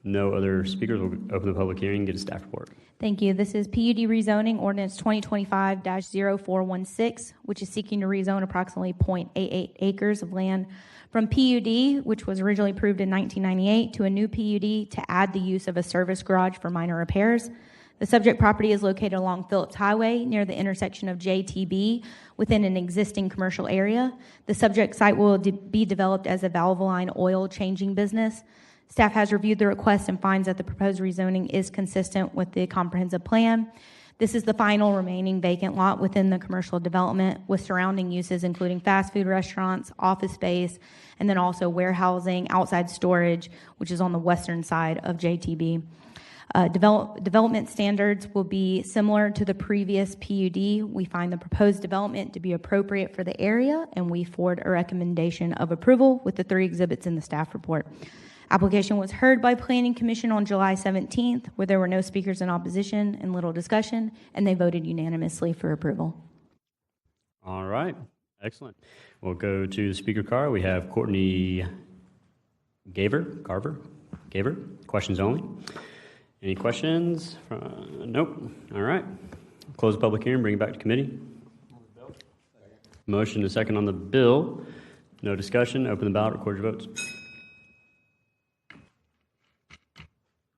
no other speakers. We'll open the public hearing and get a staff report. Thank you. This is PUD rezoning ordinance 2025-0416, which is seeking to rezone approximately 0.88 acres of land from PUD, which was originally approved in 1998, to a new PUD to add the use of a service garage for minor repairs. The subject property is located along Phillips Highway near the intersection of JTB within an existing commercial area. The subject site will be developed as a valvoline oil changing business. Staff has reviewed the request and finds that the proposed rezoning is consistent with the comprehensive plan. This is the final remaining vacant lot within the commercial development with surrounding uses including fast food restaurants, office space, and then also warehousing, outside storage, which is on the western side of JTB. Development standards will be similar to the previous PUD. We find the proposed development to be appropriate for the area, and we forward a recommendation of approval with the 3 exhibits in the staff report. Application was heard by Planning Commission on July 17th, where there were no speakers in opposition and little discussion, and they voted unanimously for approval. All right. Excellent. We'll go to the speaker card. We have Courtney Carver. Questions only. Any questions? Nope. All right. Close the public hearing, bring it back to committee. Motion to second on the bill. No discussion. Open the ballot, record your votes.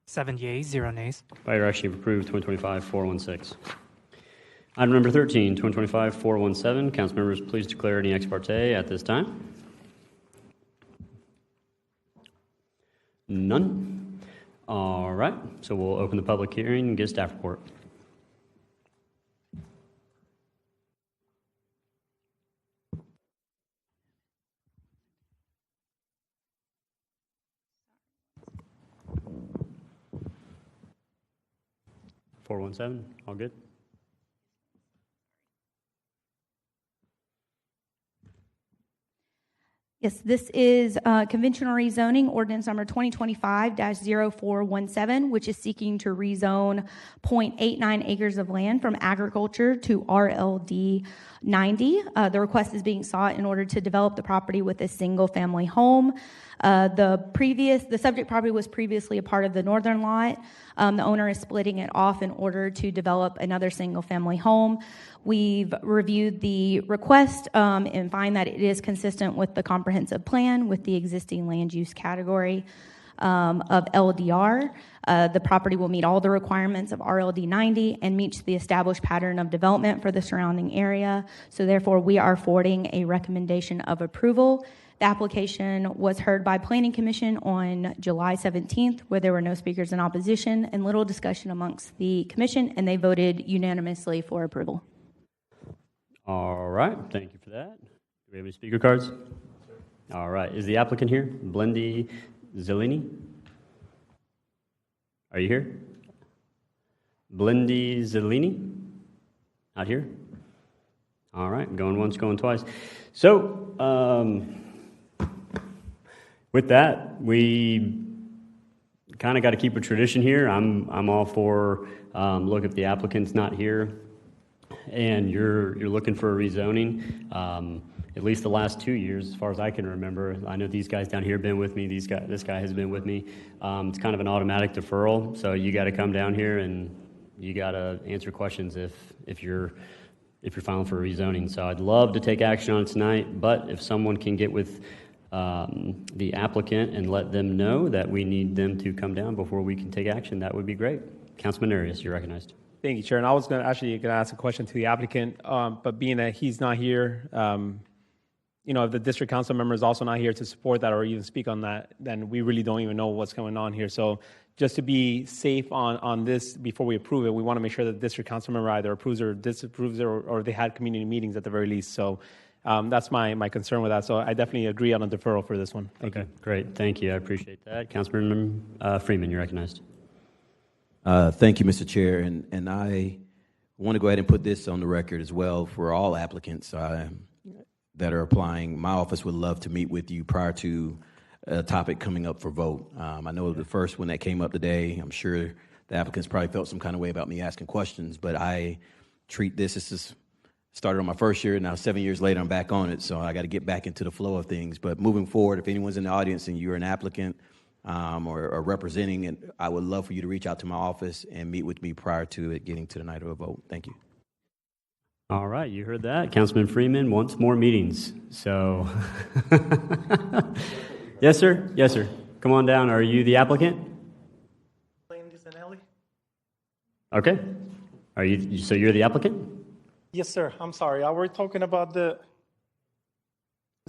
7 yeas, 0 nays. By your action, you've approved 2025-416. Item number 13, 2025-417. Council members, please declare any ex parte at this time. None. All right. So we'll open the public hearing and get a staff report. All good? Yes, this is conventional rezoning ordinance number 2025-0417, which is seeking to rezone 0.89 acres of land from agriculture to RLD 90. The request is being sought in order to develop the property with a single-family home. The subject property was previously a part of the northern lot. The owner is splitting it off in order to develop another single-family home. We've reviewed the request and find that it is consistent with the comprehensive plan with the existing land use category of LDR. The property will meet all the requirements of RLD 90 and meets the established pattern of development for the surrounding area. So therefore, we are forwarding a recommendation of approval. The application was heard by Planning Commission on July 17th, where there were no speakers in opposition and little discussion amongst the commission, and they voted unanimously for approval. All right. Thank you for that. Do we have any speaker cards? All right. Is the applicant here? Blendy Zellini? Are you here? Blendy Zellini? Not here? All right. Going once, going twice. So, With that, we kind of got to keep a tradition here. I'm all for, look, if the applicant's not here and you're looking for a rezoning, at least the last 2 years, as far as I can remember, I know these guys down here have been with me, this guy has been with me. It's kind of an automatic deferral, so you got to come down here and you got to answer questions if you're filing for a rezoning. So I'd love to take action on it tonight, but if someone can get with the applicant and let them know that we need them to come down before we can take action, that would be great. Councilman Arias, you're recognized. Thank you, Chair. And I was going to ask a question to the applicant, but being that he's not here, if the district council member is also not here to support that or even speak on that, then we really don't even know what's going on here. So just to be safe on this before we approve it, we want to make sure that the district council member either approves or disapproves it, or they had community meetings at the very least. So that's my concern with that. So I definitely agree on a deferral for this one. Thank you. Great. Thank you. I appreciate that. Councilman Freeman, you're recognized. Thank you, Mr. Chair. And I want to go ahead and put this on the record as well for all applicants that are applying. My office would love to meet with you prior to a topic coming up for vote. I know the first one that came up today, I'm sure the applicants probably felt some kind of way about me asking questions, but I treat this is started on my first year, now 7 years later, I'm back on it, so I got to get back into the flow of things. But moving forward, if anyone's in the audience and you're an applicant or representing it, I would love for you to reach out to my office and meet with me prior to it getting to the night of a vote. Thank you. All right, you heard that. Councilman Freeman wants more meetings. So, yes, sir. Yes, sir. Come on down. Are you the applicant? Okay. Are you? So you're the applicant? Yes, sir. I'm sorry. Are we talking about the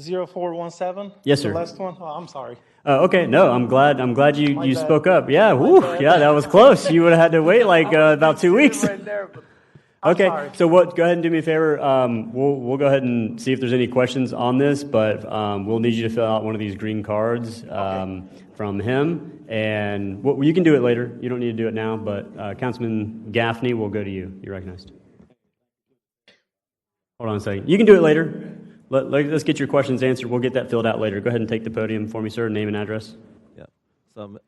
0417? Yes, sir. The last one? Oh, I'm sorry. Okay. No, I'm glad you bad. spoke up. Yeah. Woo. Yeah, that was close. You would have had to wait like about 2 weeks. Right there, but okay. sorry. So go ahead and do me a favor. We'll go ahead and see if there's any questions on this, but we'll need you to fill out one of these green cards from him, and you can do it later. You don't need to do it now, but Councilman Gaffney will go to you. You're recognized. Hold on a second. You can do it later. Let's get your questions answered. We'll get that filled out later. Go ahead and take the podium for me, sir. Name and address. Yeah. So,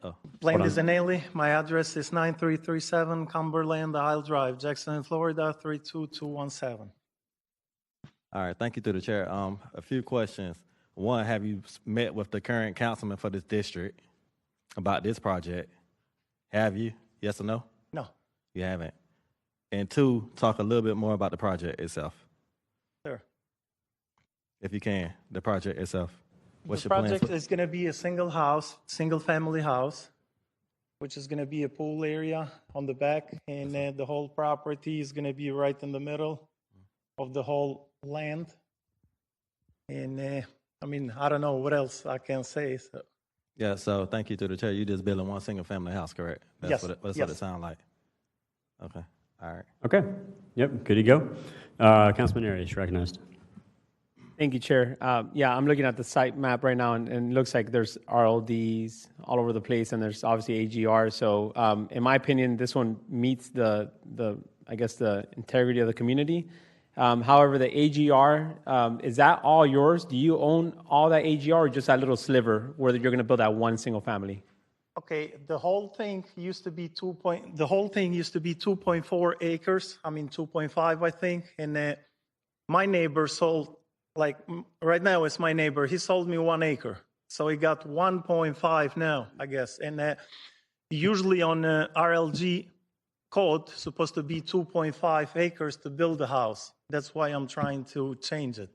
Blaine DeZanelli. My address is 9337 Cumberland Isle Drive, Jacksonville, Florida, 32217. all right. Thank you to the chair. A few questions. One, have you met with the current councilman for this district about this project? Have you? Yes or no? No. You haven't. And two, talk a little bit more about the project itself. Sure. If you can, the project itself. What's The your plan? project is going to be a single family house, which is going to be a pool area on the back, and the whole property is going to be right in the middle of the whole land. And I don't know what else I can say. So. Yeah, so thank you to the chair. You just building one single family house, correct? Yes. What it sounds like. Okay. All right. Okay. Yep. Good to go. Councilman Arias, recognized. Thank you, Chair. I'm looking at the site map right now, and it looks like there's RLDs all over the place, and there's obviously AGR. So, in my opinion, this one meets the integrity of the community. However, the AGR, is that all yours? Do you own all that AGR, or just that little sliver where you're going to build that one single family? Okay, the whole thing used to be 2.4 acres. 2.5, I think. And my neighbor sold, right now it's my neighbor. He sold me 1 acre, so he got 1.5 now, I guess. And usually on RLG code, supposed to be 2.5 acres to build a house. That's why I'm trying to change it.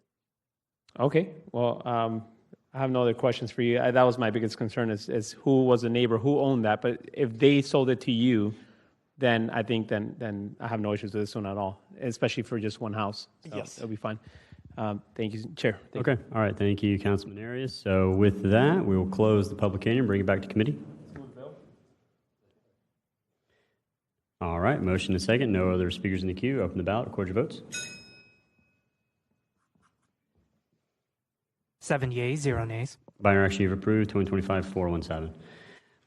Okay. Well, I have no other questions for you. That was my biggest concern is who was the neighbor, who owned that. But if they sold it to you, then I think then I have no issues with this one at all, especially for just one house. So yes. It'll be fine. Thank you, Chair. Thank Okay. All right. Thank you, Councilman Arias. So with that, we will close the public hearing and bring it back to committee. All right. Motion is second. No other speakers in the queue. Open the ballot. Record your votes. 7 yeas, 0 nays. By interaction, you've approved 2025-417.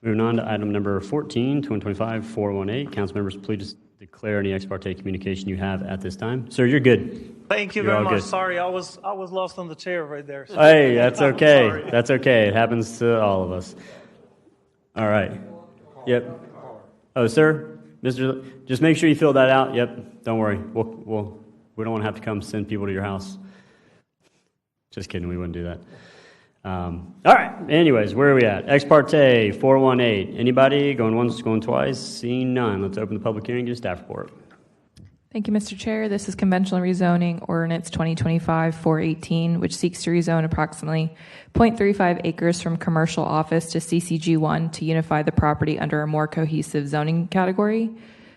Moving on to item number 14, 2025-418. Council members, please declare any ex parte communication you have at this time. Sir, you're good. Thank you You're very all much. good. Sorry, I was lost on the chair right there. Hey, that's I'm okay. sorry. That's okay. It happens to all of us. All right. Yep. Oh, sir, Mr. Just make sure you fill that out. Yep. Don't worry. We don't want to have to come send people to your house. Just kidding. We wouldn't do that. All right. Anyways, where are we at? Ex parte 418. Anybody going once, going twice? Seeing none. Let's open the public hearing. Get a staff report. Thank you, Mr. Chair. This is conventional rezoning ordinance 2025-418, which seeks to rezone approximately 0.35 acres from commercial office to CCG1 to unify the property under a more cohesive zoning category.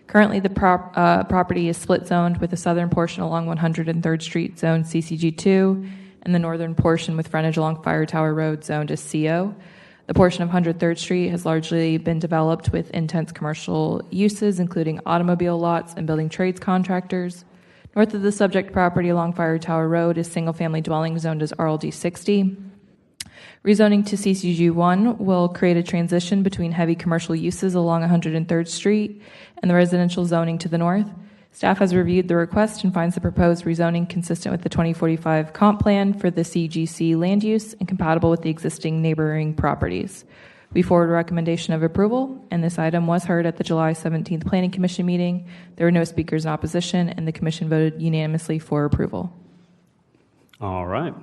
Currently, the property is split zoned with the southern portion along 103rd Street zoned CCG2 and the northern portion with frontage along Fire Tower Road zoned as CO. The portion of 103rd Street has largely been developed with intense commercial uses, including automobile lots and building trades contractors. North of the subject property along Fire Tower Road is single-family dwelling zoned as RLD 60. Rezoning to CCG1 will create a transition between heavy commercial uses along 103rd Street and the residential zoning to the north. Staff has reviewed the request and finds the proposed rezoning consistent with the 2045 comp plan for the CGC land use and compatible with the existing neighboring properties. We forward a recommendation of approval, and this item was heard at the July 17th Planning Commission meeting. There were no speakers in opposition, and the Commission voted unanimously for approval. All right.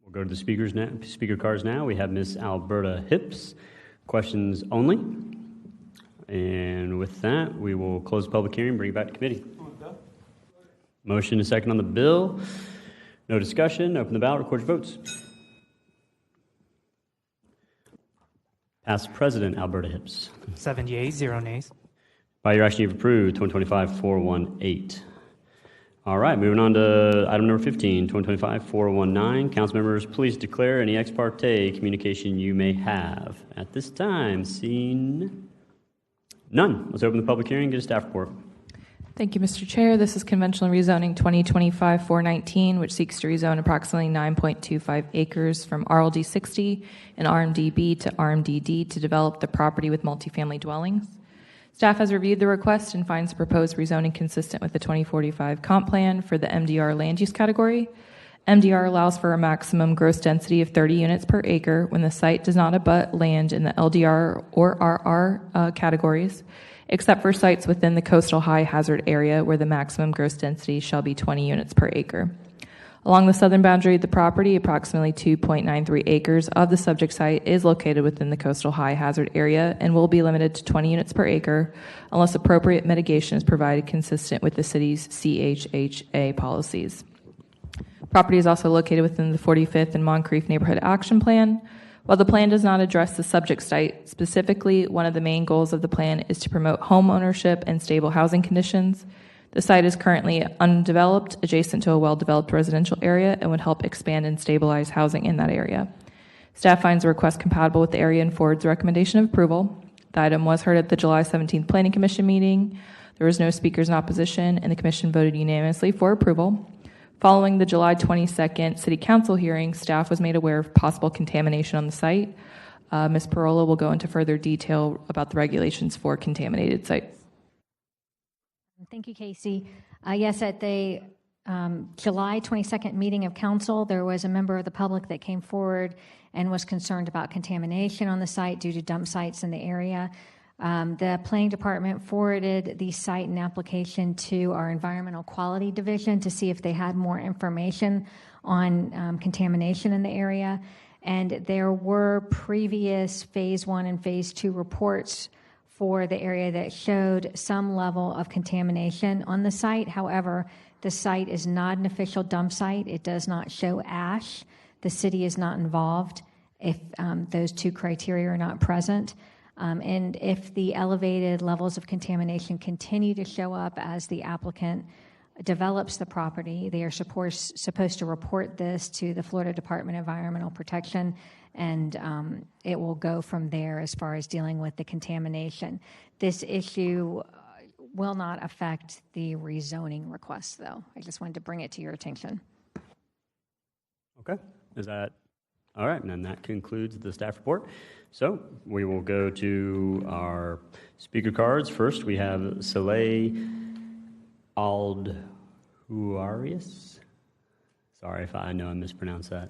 We'll go to the speaker cards now. We have Ms. Alberta Hips. Questions only. And with that, we will close the public hearing and bring it back to committee. Motion and second on the bill. No discussion. Open the ballot. Record your votes. Past President Alberta Hips. 7 yeas, 0 nays. By your action, you've approved 2025-418. All right, moving on to item number 15, 2025-419. Council members, please declare any ex parte communication you may have. At this time, seeing none. Let's open the public hearing and get a staff report. Thank you, Mr. Chair. This is conventional rezoning 2025-419, which seeks to rezone approximately 9.25 acres from RLD 60 and RMDB to RMDD to develop the property with multifamily dwellings. Staff has reviewed the request and finds the proposed rezoning consistent with the 2045 comp plan for the MDR land use category. MDR allows for a maximum gross density of 30 units per acre when the site does not abut land in the LDR or RR categories, except for sites within the coastal high hazard area where the maximum gross density shall be 20 units per acre. Along the southern boundary of the property, approximately 2.93 acres of the subject site is located within the coastal high hazard area and will be limited to 20 units per acre unless appropriate mitigation is provided consistent with the city's CHHA policies. Property is also located within the 45th and Moncrief Neighborhood Action Plan. While the plan does not address the subject site specifically, one of the main goals of the plan is to promote home ownership and stable housing conditions. The site is currently undeveloped, adjacent to a well-developed residential area, and would help expand and stabilize housing in that area. Staff finds the request compatible with the area and forwards the recommendation of approval. The item was heard at the July 17th Planning Commission meeting. There was no speakers in opposition, and the Commission voted unanimously for approval. Following the July 22nd City Council hearing, staff was made aware of possible contamination on the site. Ms. Parola will go into further detail about the regulations for contaminated sites. Thank you, Casey. Yes, at the July 22nd meeting of council, there was a member of the public that came forward and was concerned about contamination on the site due to dump sites in the area. The planning department forwarded the site and application to our environmental quality division to see if they had more information on contamination in the area. And there were previous phase 1 and phase 2 reports for the area that showed some level of contamination on the site. However, the site is not an official dump site. It does not show ash. The city is not involved if those two criteria are not present. And if the elevated levels of contamination continue to show up as the applicant develops the property, they are supposed to report this to the Florida Department of Environmental Protection, and it will go from there as far as dealing with the contamination. This issue will not affect the rezoning request, though. I just wanted to bring it to your attention. Okay. Is that All right, and then that concludes the staff report. So we will go to our speaker cards. First, we have Saleh Aldhuarius. Sorry if I know I mispronounced that.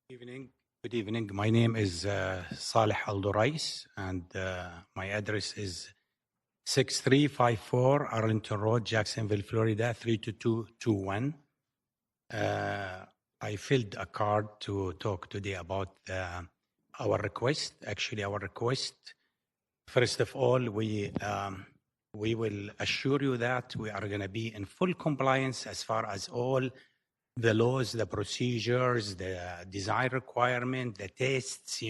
Good evening. My name is Saleh Aldurais, and my address is 6354 Arlington Road, Jacksonville, Florida, 32221. I filled a card to talk today about our request. Actually, our request, first of all, we will assure you that we are going to be in full compliance as far as all the laws, the procedures, the design requirement, the tests,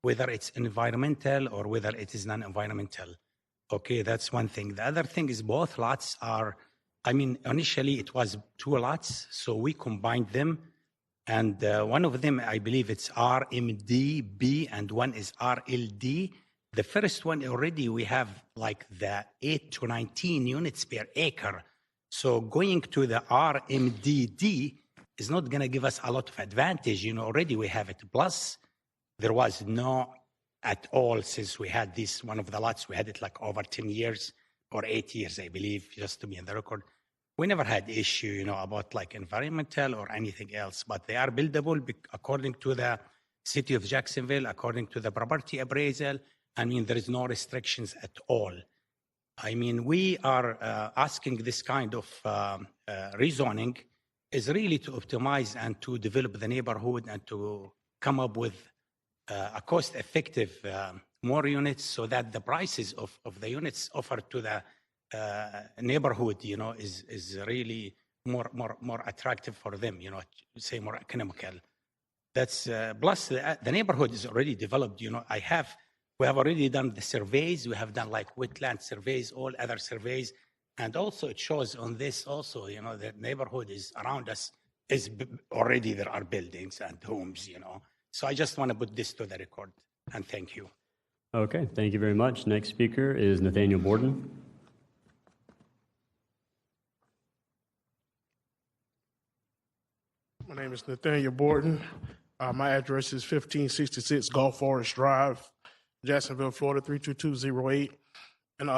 whether it's environmental or whether it is non-environmental. Okay, that's one thing. The other thing is both lots are, initially it was 2 lots, so we combined them. And one of them, I believe it's RMDB and one is RLD. The first one already we have like the 8 to 19 units per acre. So going to the RMDD is not going to give us a lot of advantage. Already we have it. Plus, there was no at all since we had this, one of the lots, we had it like over 10 years or 8 years, I believe, just to be in the record. We never had issue, about like environmental or anything else, but they are buildable according to the city of Jacksonville, according to the property appraisal. There is no restrictions at all. We are asking this kind of rezoning is really to optimize and to develop the neighborhood and to come up with a cost-effective more units so that the prices of the units offered to the neighborhood, is really more attractive for them, say more economical. That's plus the neighborhood is already developed. We have already done the surveys. We have done like wetland surveys, all other surveys. And also it shows on this also, the neighborhood is around us is already there are buildings and homes, So I just want to put this to the record and thank you. Okay, thank you very much. Next speaker is Nathaniel Borden. My name is Nathaniel Borden. My address is 1566 Gulf Forest Drive, Jacksonville, Florida, 32208. And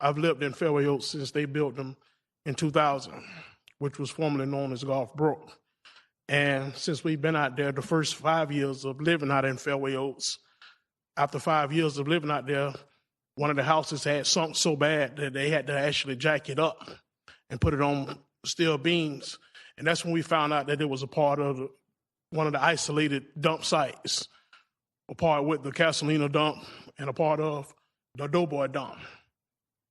I've lived in Fairway Oaks since they built them in 2000, which was formerly known as Gulf Brook. And since we've been out there, the first 5 years of living out in Fairway Oaks, after 5 years of living out there, one of the houses had sunk so bad that they had to actually jack it up and put it on steel beams. And that's when we found out that it was a part of one of the isolated dump sites, a part with the Castellino dump and a part of the Doughboy dump.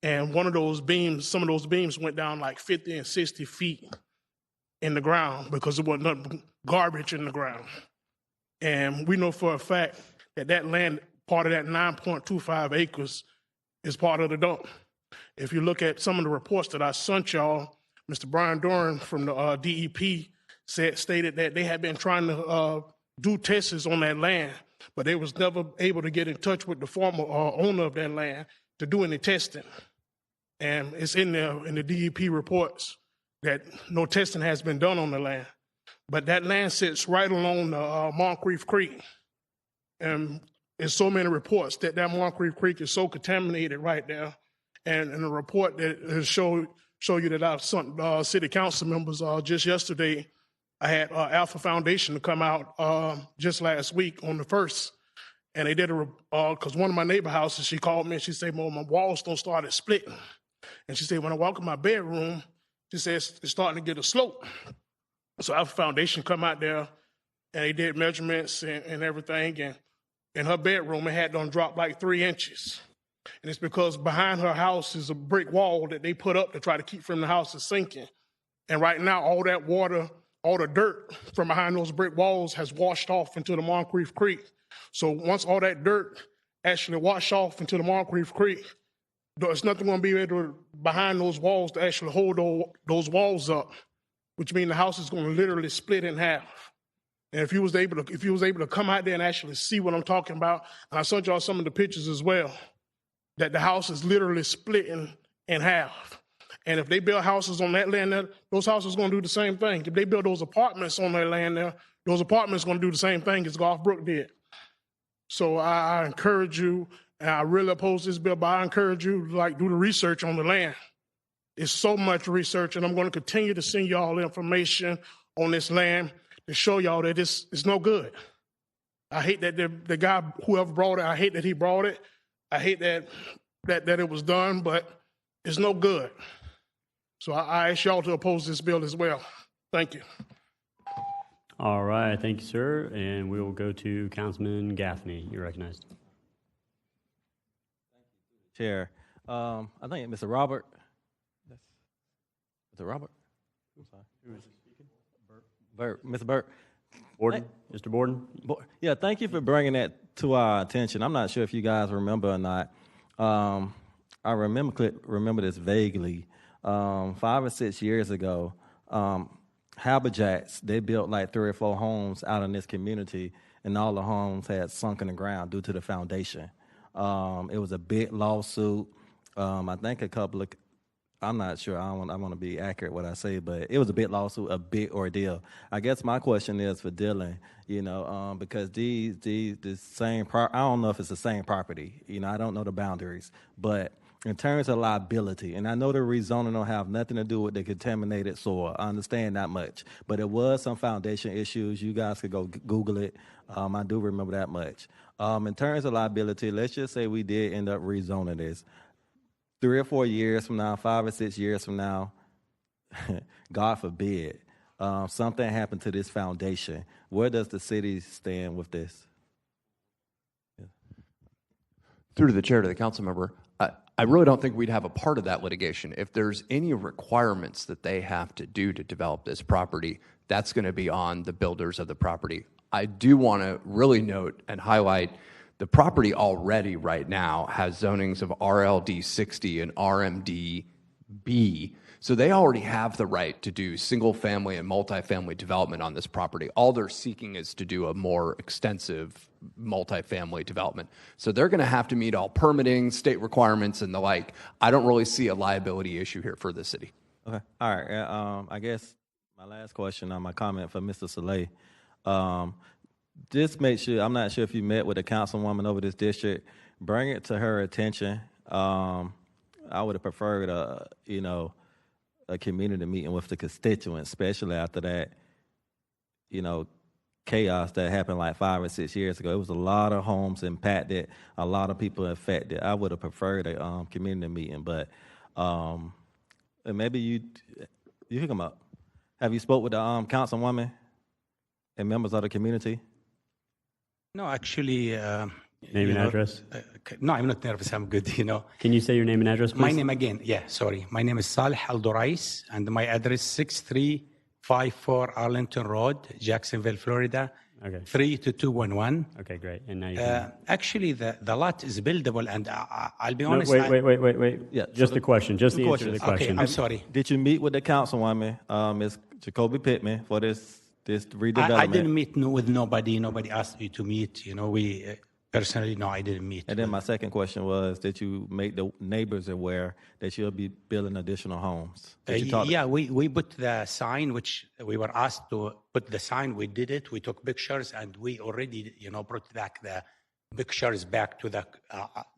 And one of those beams, some of those beams went down like 50 and 60 feet in the ground because there wasn't nothing garbage in the ground. And we know for a fact that that land, part of that 9.25 acres, is part of the dump. If you look at some of the reports that I sent y'all, Mr. Brian Doran from the DEP stated that they had been trying to do tests on that land, but they was never able to get in touch with the former owner of that land to do any testing. And it's in there in the DEP reports that no testing has been done on the land. But that land sits right along the Moncrief Creek. And there's so many reports that Moncrief Creek is so contaminated right there. And in a report that has show you that I've sent city council members just yesterday, I had Alpha Foundation to come out just last week on the 1st. And they did because one of my neighbor houses, she called me and she said, well, my walls don't start splitting. And she said, when I walk in my bedroom, she says it's starting to get a slope. So Alpha Foundation come out there and they did measurements and everything. And in her bedroom, it had done dropped like 3 inches. And it's because behind her house is a brick wall that they put up to try to keep from the house sinking. And right now, all that water, all the dirt from behind those brick walls has washed off into the Moncrief Creek. So once all that dirt actually washed off into the Moncrief Creek, there's nothing going to be able to, behind those walls to actually hold those walls up, which means the house is going to literally split in half. And if you was able to come out there and actually see what I'm talking about, and I sent y'all some of the pictures as well, that the house is literally splitting in half. And if they build houses on that land there, those houses are going to do the same thing. If they build those apartments on that land there, those apartments are going to do the same thing as Golf Brook did. So I encourage you, and I really oppose this bill, but I encourage you to do the research on the land. It's so much research, and I'm going to continue to send you all information on this land to show y'all that it's no good. I hate that the guy, whoever brought it, I hate that he brought it. I hate that it was done, but it's no good. So I ask y'all to oppose this bill as well. Thank you. All right, thank you, sir. And we will go to Councilman Gaffney. You're recognized. Chair, I think Mr. Robert. Mr. Robert? I'm sorry. Who is speaking? Burt. Mr. Burt. Borden? Mr. Borden? Yeah, thank you for bringing that to our attention. I'm not sure if you guys remember or not. I remember this vaguely. 5 or 6 years ago, Haberjacks, they built like 3 or 4 homes out in this community, and all the homes had sunk in the ground due to the foundation. It was a big lawsuit. I think a couple of, I'm not sure, I want to be accurate what I say, but it was a big lawsuit, a big ordeal. I guess my question is for Dylan, because the same, I don't know if it's the same property, I don't know the boundaries, but in terms of liability, and I know the rezoning don't have nothing to do with the contaminated soil. I understand that much. But it was some foundation issues. You guys could go Google it. I do remember that much. In terms of liability, let's just say we did end up rezoning this. 3 or 4 years from now, 5 or 6 years from now, God forbid, something happened to this foundation. Where does the city stand with this? Yeah. Through to the chair, to the council member. I really don't think we'd have a part of that litigation. If there's any requirements that they have to do to develop this property, that's going to be on the builders of the property. I do want to really note and highlight the property already right now has zonings of RLD 60 and RMD B. So they already have the right to do single family and multifamily development on this property. All they're seeking is to do a more extensive multifamily development. So they're going to have to meet all permitting, state requirements, and the like. I don't really see a liability issue here for the city. Okay. All right. I guess my last question on my comment for Mr. Saleh. Just make sure, I'm not sure if you met with a councilwoman over this district, bring it to her attention. I would have preferred a community meeting with the constituents, especially after that, chaos that happened like 5 or 6 years ago. It was a lot of homes impacted, a lot of people affected. I would have preferred a community meeting, but maybe you can come up. Have you spoke with the councilwoman and members of the community? No, actually. Name and address? No, I'm not nervous. I'm good, Can you say your name and address, please? My name again. Yeah, sorry. My name is Saleh Al-Durais, and my address 6354 Arlington Road, Jacksonville, Florida. Okay. 32211. Okay, great. And now you can... Actually, the lot is buildable, and I'll be honest. Wait. Yeah, just the question. Just the answer to the question. Okay, I'm sorry. Did you meet with the councilwoman, Ms. Jacoby Pittman, for this redevelopment? I didn't meet with nobody. Nobody asked me to meet. We personally, no, I didn't meet. And then my second question was, did you make the neighbors aware that you'll be building additional homes? Yeah, we put the sign, which we were asked to put the sign. We did it. We took pictures, and we already, brought back the pictures back to the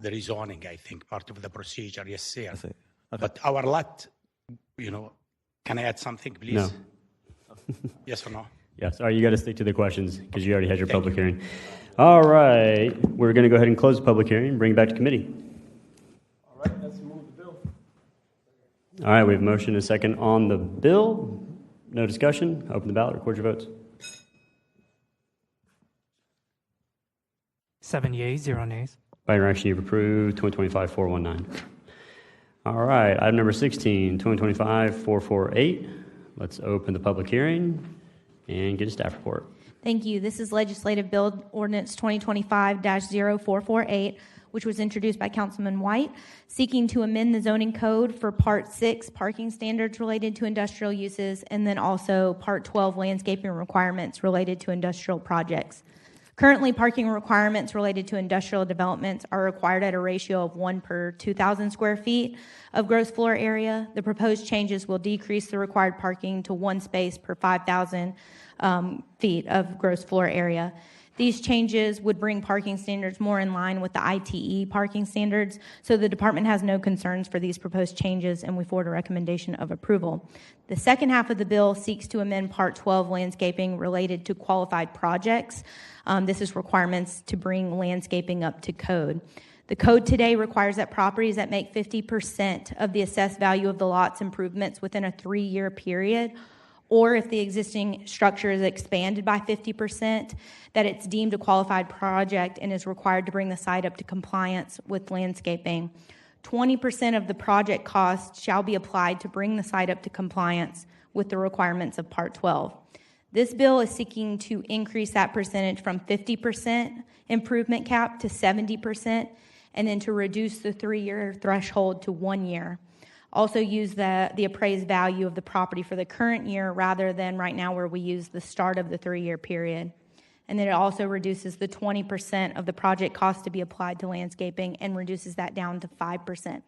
rezoning, I think, part of the procedure. Yes, sir. Okay. But our lot, can I add something, please? No. Yes or no? Yes. All right, you got to stick to the questions because you already had your public hearing. All right, we're going to go ahead and close the public hearing and bring it back to committee. All right, let's move the bill. All right, we have a motion and a second on the bill. No discussion. Open the ballot. Record your votes. 7 yeas, 0 nays. By your action, you've approved 2025-419. All right, item number 16, 2025-448. Let's open the public hearing and get a staff report. Thank you. This is Legislative Bill Ordinance 2025-0448, which was introduced by Councilman White, seeking to amend the zoning code for Part 6, parking standards related to industrial uses, and then also Part 12, landscaping requirements related to industrial projects. Currently, parking requirements related to industrial developments are required at a ratio of 1 per 2,000 square feet of gross floor area. The proposed changes will decrease the required parking to 1 space per 5,000 feet of gross floor area. These changes would bring parking standards more in line with the ITE parking standards, so the department has no concerns for these proposed changes, and we forward a recommendation of approval. The second half of the bill seeks to amend Part 12 landscaping related to qualified projects. This is requirements to bring landscaping up to code. The code today requires that properties that make 50% of the assessed value of the lot's improvements within a 3-year period, or if the existing structure is expanded by 50%, that it's deemed a qualified project and is required to bring the site up to compliance with landscaping. 20% of the project cost shall be applied to bring the site up to compliance with the requirements of Part 12. This bill is seeking to increase that percentage from 50% improvement cap to 70%, and then to reduce the 3-year threshold to 1 year. Also use the appraised value of the property for the current year rather than right now where we use the start of the 3-year period. And then it also reduces the 20% of the project cost to be applied to landscaping and reduces that down to 5%.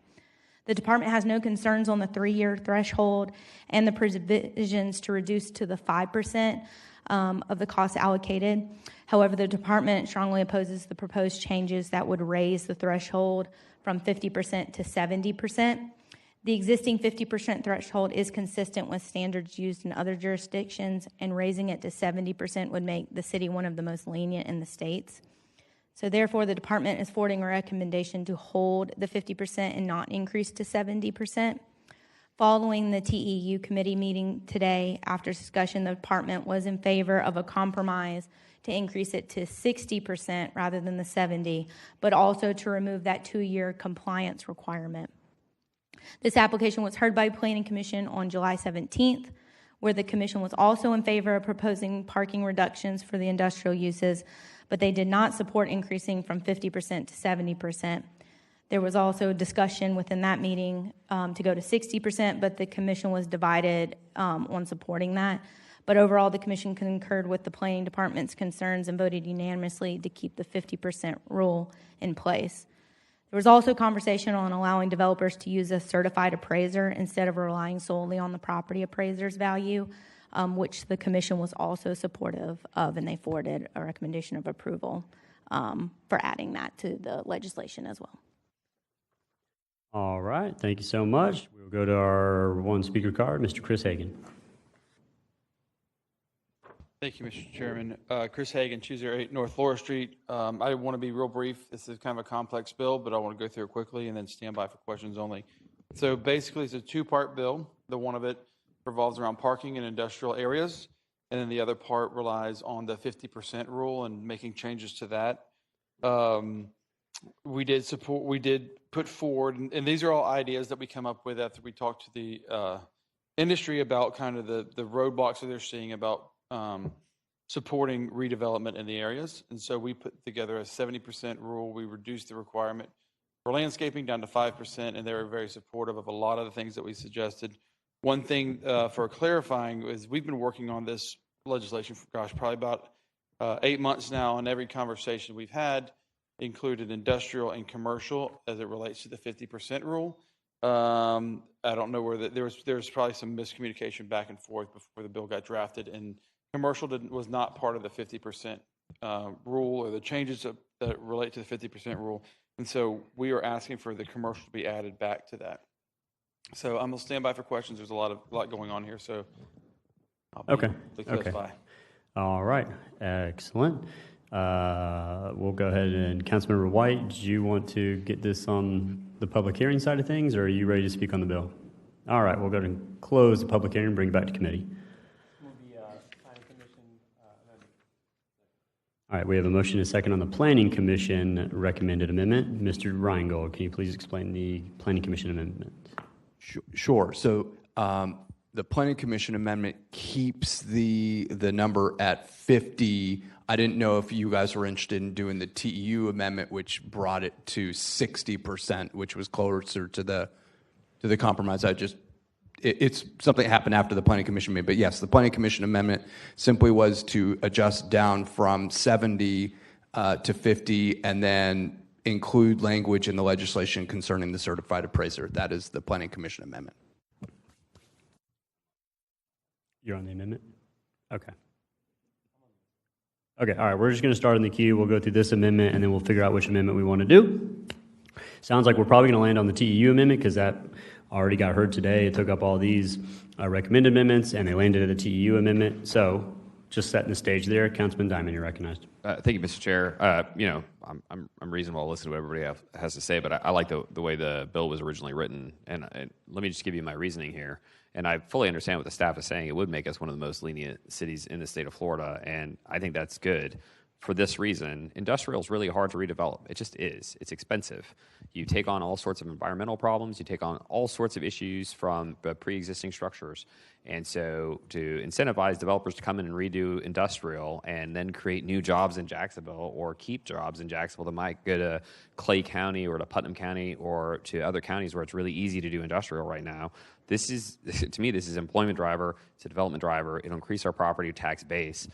The department has no concerns on the 3-year threshold and the provisions to reduce to the 5% of the cost allocated. However, the department strongly opposes the proposed changes that would raise the threshold from 50% to 70%. The existing 50% threshold is consistent with standards used in other jurisdictions, and raising it to 70% would make the city one of the most lenient in the states. So therefore, the department is forwarding a recommendation to hold the 50% and not increase to 70%. Following the TEU committee meeting today, after discussion, the department was in favor of a compromise to increase it to 60% rather than the 70%, but also to remove that 2-year compliance requirement. This application was heard by Planning Commission on July 17th, where the commission was also in favor of proposing parking reductions for the industrial uses, but they did not support increasing from 50% to 70%. There was also discussion within that meeting to go to 60%, but the commission was divided on supporting that. But overall, the commission concurred with the planning department's concerns and voted unanimously to keep the 50% rule in place. There was also conversation on allowing developers to use a certified appraiser instead of relying solely on the property appraiser's value, which the commission was also supportive of, and they forwarded a recommendation of approval for adding that to the legislation as well. All right, thank you so much. We'll go to our one speaker card, Mr. Chris Hagan. Thank you, Mr. Chairman. Chris Hagan, 208 North Laura Street. I want to be real brief. This is kind of a complex bill, but I want to go through it quickly and then stand by for questions only. So basically, it's a 2-part bill. The one of it revolves around parking in industrial areas, and then the other part relies on the 50% rule and making changes to that. We did put forward, and these are all ideas that we come up with after we talked to the industry about kind of the roadblocks that they're seeing about supporting redevelopment in the areas. And so we put together a 70% rule. We reduced the requirement for landscaping down to 5%, and they were very supportive of a lot of the things that we suggested. One thing for clarifying is we've been working on this legislation for, probably about 8 months now, and every conversation we've had included industrial and commercial as it relates to the 50% rule. I don't know where there was probably some miscommunication back and forth before the bill got drafted, and commercial was not part of the 50% rule or the changes that relate to the 50% rule. And so we are asking for the commercial to be added back to that. So I'm going to stand by for questions. There's a lot going on here, so I'll clarify. All right, excellent. We'll go ahead and Councilmember White, do you want to get this on the public hearing side of things, or are you ready to speak on the bill? All right, we'll go ahead and close the public hearing and bring it back to committee. All right, we have a motion and a second on the Planning Commission recommended amendment. Mr. Reingold, can you please explain the Planning Commission amendment? Sure. So the Planning Commission amendment keeps the number at 50. I didn't know if you guys were interested in doing the TEU amendment, which brought it to 60%, which was closer to the compromise I just it's something that happened after the Planning Commission meeting. But yes, the Planning Commission amendment simply was to adjust down from 70 to 50 and then include language in the legislation concerning the certified appraiser. That is the Planning Commission amendment. You're on the amendment? Okay. Okay, all right, we're just going to start in the queue. We'll go through this amendment, and then we'll figure out which amendment we want to do. Sounds like we're probably going to land on the TEU amendment because that already got heard today. It took up all these recommended amendments, and they landed at the TEU amendment. So just setting the stage there. Councilman Diamond, you're recognized. Thank you, Mr. Chair. I'm reasonable to listen to what everybody has to say, but I like the way the bill was originally written. And let me just give you my reasoning here. And I fully understand what the staff is saying. It would make us one of the most lenient cities in the state of Florida, and I think that's good. For this reason, industrial is really hard to redevelop. It just is. It's expensive. You take on all sorts of environmental problems. You take on all sorts of issues from pre-existing structures. And so to incentivize developers to come in and redo industrial and then create new jobs in Jacksonville or keep jobs in Jacksonville that might go to Clay County or to Putnam County or to other counties where it's really easy to do industrial right now, this is, to me, this is an employment driver. It's a development driver. It'll increase our property tax base.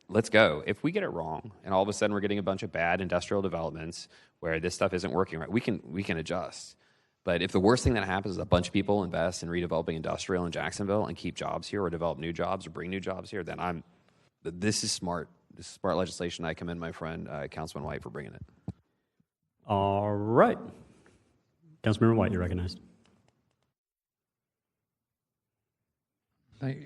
Let's go. If we get it wrong and all of a sudden we're getting a bunch of bad industrial developments where this stuff isn't working right, we can adjust. But if the worst thing that happens is a bunch of people invest in redeveloping industrial in Jacksonville and keep jobs here or develop new jobs or bring new jobs here, then this is smart. This is smart legislation. I commend my friend, Councilman White, for bringing it. All right. Councilmember White, you're recognized.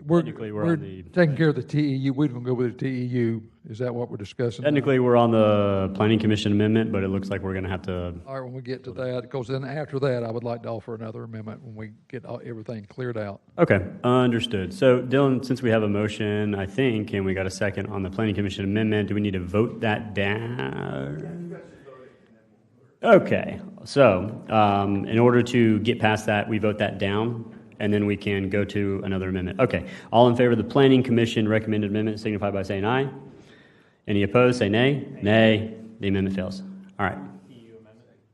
We're on the taking care of the TEU. We don't go with the TEU. Is that what we're discussing? Technically, we're on the Planning Commission amendment, but it looks like we're going to have to. All right, when we get to that, because then after that, I would like to offer another amendment when we get everything cleared out. Okay, understood. So, Dylan, since we have a motion, I think, and we got a second on the Planning Commission amendment, do we need to vote that down? Okay, so in order to get past that, we vote that down. And then we can go to another amendment. Okay, all in favor of the Planning Commission recommended amendment signify by saying aye. Any opposed, say nay. Nay. The amendment fails. All right.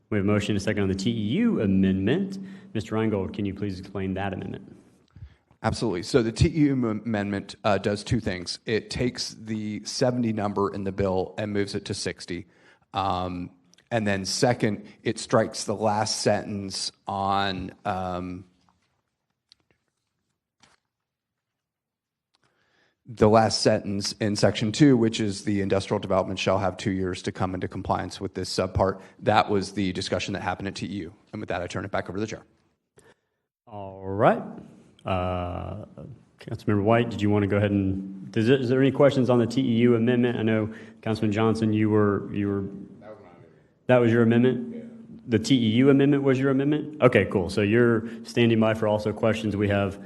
We have a motion and a second on the TEU amendment. Mr. Reingold, can you please explain that amendment? Absolutely. So the TEU amendment does two things. It takes the 70 number in the bill and moves it to 60. And then second, it strikes the last sentence on the last sentence in section 2, which is the industrial development shall have 2 years to come into compliance with this subpart. That was the discussion that happened at TEU. And with that, I turn it back over to the chair. All right. Councilmember White, did you want to go ahead and, is there any questions on the TEU amendment? I know, Councilman Johnson, that was your amendment? Yeah. The TEU amendment was your amendment? Okay, cool. So you're standing by for also questions. We have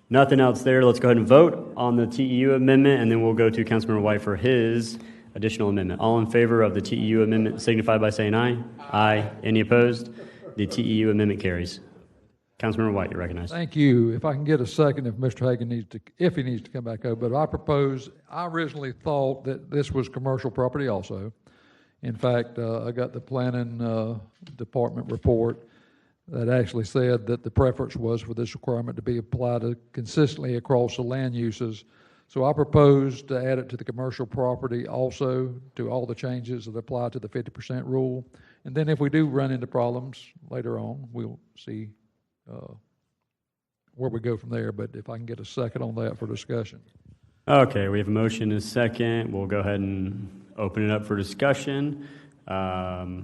nothing else there. Let's go ahead and vote on the TEU amendment, and then we'll go to Councilmember White for his additional amendment. All in favor of the TEU amendment signify by saying aye. Aye. Any opposed? The TEU amendment carries. Councilmember White, you're recognized. Thank you. If I can get a second, if Mr. Hagan needs to come back over. But I originally thought that this was commercial property also. In fact, I got the planning department report that actually said that the preference was for this requirement to be applied consistently across the land uses. So I proposed to add it to the commercial property also to all the changes that apply to the 50% rule. And then if we do run into problems later on, we'll see where we go from there. But if I can get a second on that for discussion. Okay, we have a motion and a second. We'll go ahead and open it up for discussion. All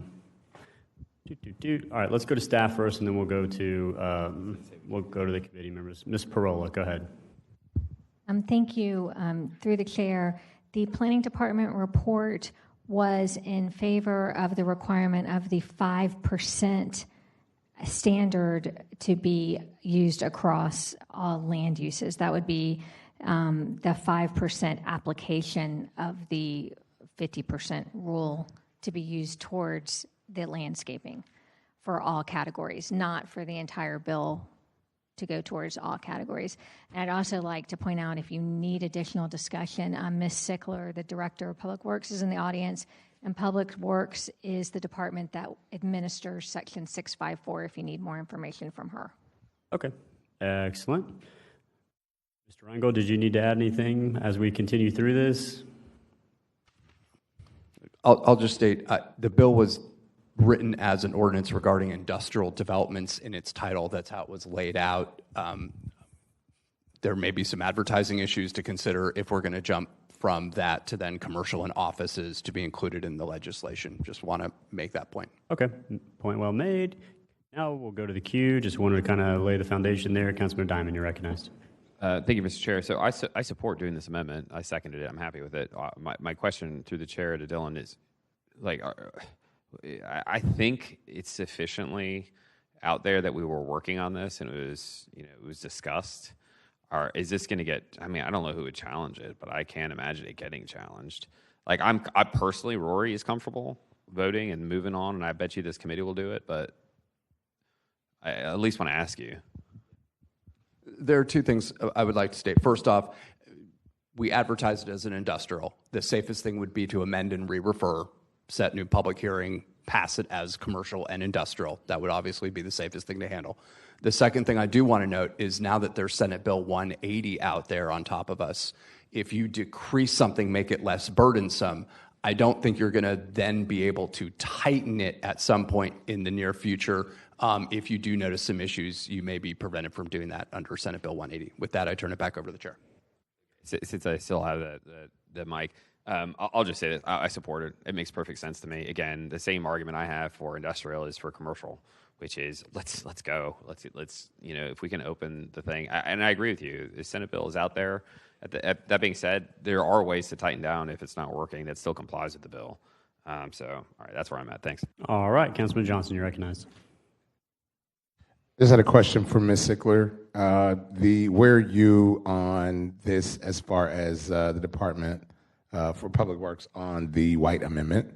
right, let's go to staff first, and then we'll go to the committee members. Ms. Parola, go ahead. Thank you. Through the chair, the planning department report was in favor of the requirement of the 5% standard to be used across all land uses. That would be the 5% application of the 50% rule to be used towards the landscaping for all categories, not for the entire bill to go towards all categories. And I'd also like to point out, if you need additional discussion, Ms. Sickler, the Director of Public Works, is in the audience, and Public Works is the department that administers Section 654 if you need more information from her. Okay. Excellent. Mr. Rangel, did you need to add anything as we continue through this? I'll just state, the bill was written as an ordinance regarding industrial developments in its title. That's how it was laid out. There may be some advertising issues to consider if we're going to jump from that to then commercial and offices to be included in the legislation. Just want to make that point. Okay, point well made. Now we'll go to the queue. Just wanted to kind of lay the foundation there. Councilman Diamond, you're recognized. Thank you, Mr. Chair. So I support doing this amendment. I seconded it. I'm happy with it. My question through the chair to Dylan is, like, I think it's sufficiently out there that we were working on this and it was discussed. Or is this going to get? I mean, I don't know who would challenge it, but I can't imagine it getting challenged. Like, I personally, Rory is comfortable voting and moving on, and I bet you this committee will do it. But I at least want to ask you. There are two things I would like to state. First off, we advertised it as an industrial. The safest thing would be to amend and re-refer, set new public hearing, pass it as commercial and industrial. That would obviously be the safest thing to handle. The second thing I do want to note is now that there's Senate Bill 180 out there on top of us, if you decrease something, make it less burdensome, I don't think you're going to then be able to tighten it at some point in the near future. If you do notice some issues, you may be prevented from doing that under Senate Bill 180. With that, I turn it back over to the chair. Since I still have the mic, I'll just say this. I support it. It makes perfect sense to me. Again, the same argument I have for industrial is for commercial, which is let's go. Let's if we can open the thing. And I agree with you. The Senate bill is out there. That being said, there are ways to tighten down if it's not working that still complies with the bill. So, all right, that's where I'm at. Thanks. All right, Councilman Johnson, you're recognized. Just had a question for Ms. Sickler. Where are you on this as far as the Department for Public Works on the White Amendment?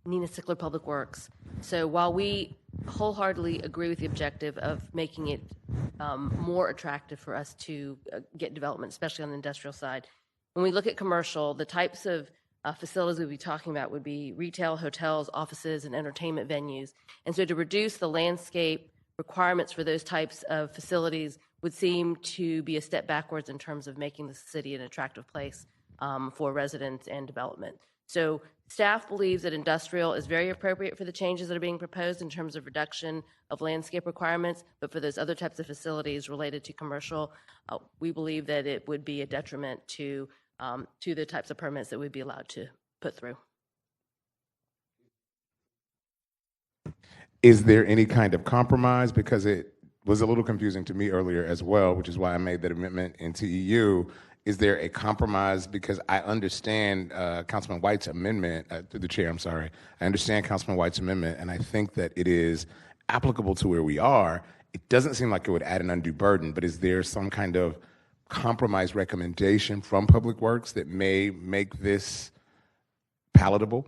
Nina Sickler, Public Works. So while we wholeheartedly agree with the objective of making it more attractive for us to get development, especially on the industrial side, when we look at commercial, the types of facilities we'd be talking about would be retail, hotels, offices, and entertainment venues. And so to reduce the landscape requirements for those types of facilities would seem to be a step backwards in terms of making the city an attractive place for residents and development. So staff believes that industrial is very appropriate for the changes that are being proposed in terms of reduction of landscape requirements, but for those other types of facilities related to commercial, we believe that it would be a detriment to the types of permits that we'd be allowed to put through. Is there any kind of compromise? Because it was a little confusing to me earlier as well, which is why I made that amendment in TEU. Is there a compromise? Because I understand Councilman White's amendment, through the chair, I'm sorry. I understand Councilman White's amendment, and I think that it is applicable to where we are. It doesn't seem like it would add an undue burden, but is there some kind of compromise recommendation from Public Works that may make this palatable?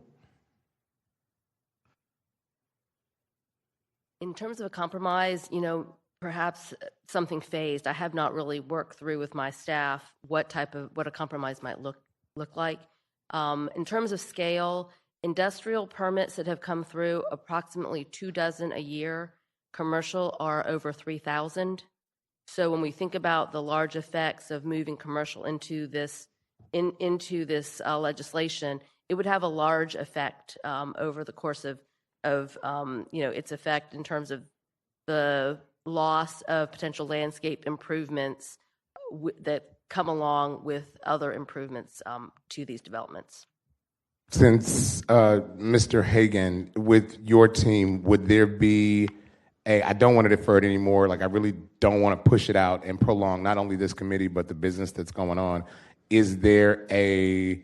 In terms of a compromise, perhaps something phased. I have not really worked through with my staff what a compromise might look like. In terms of scale, industrial permits that have come through, approximately 24 a year. Commercial are over 3,000. So when we think about the large effects of moving commercial into this legislation, it would have a large effect over the course of its effect in terms of the loss of potential landscape improvements that come along with other improvements to these developments. Since Mr. Hagan, with your team, would there be I don't want to defer it anymore, I really don't want to push it out and prolong not only this committee, but the business that's going on. Is there a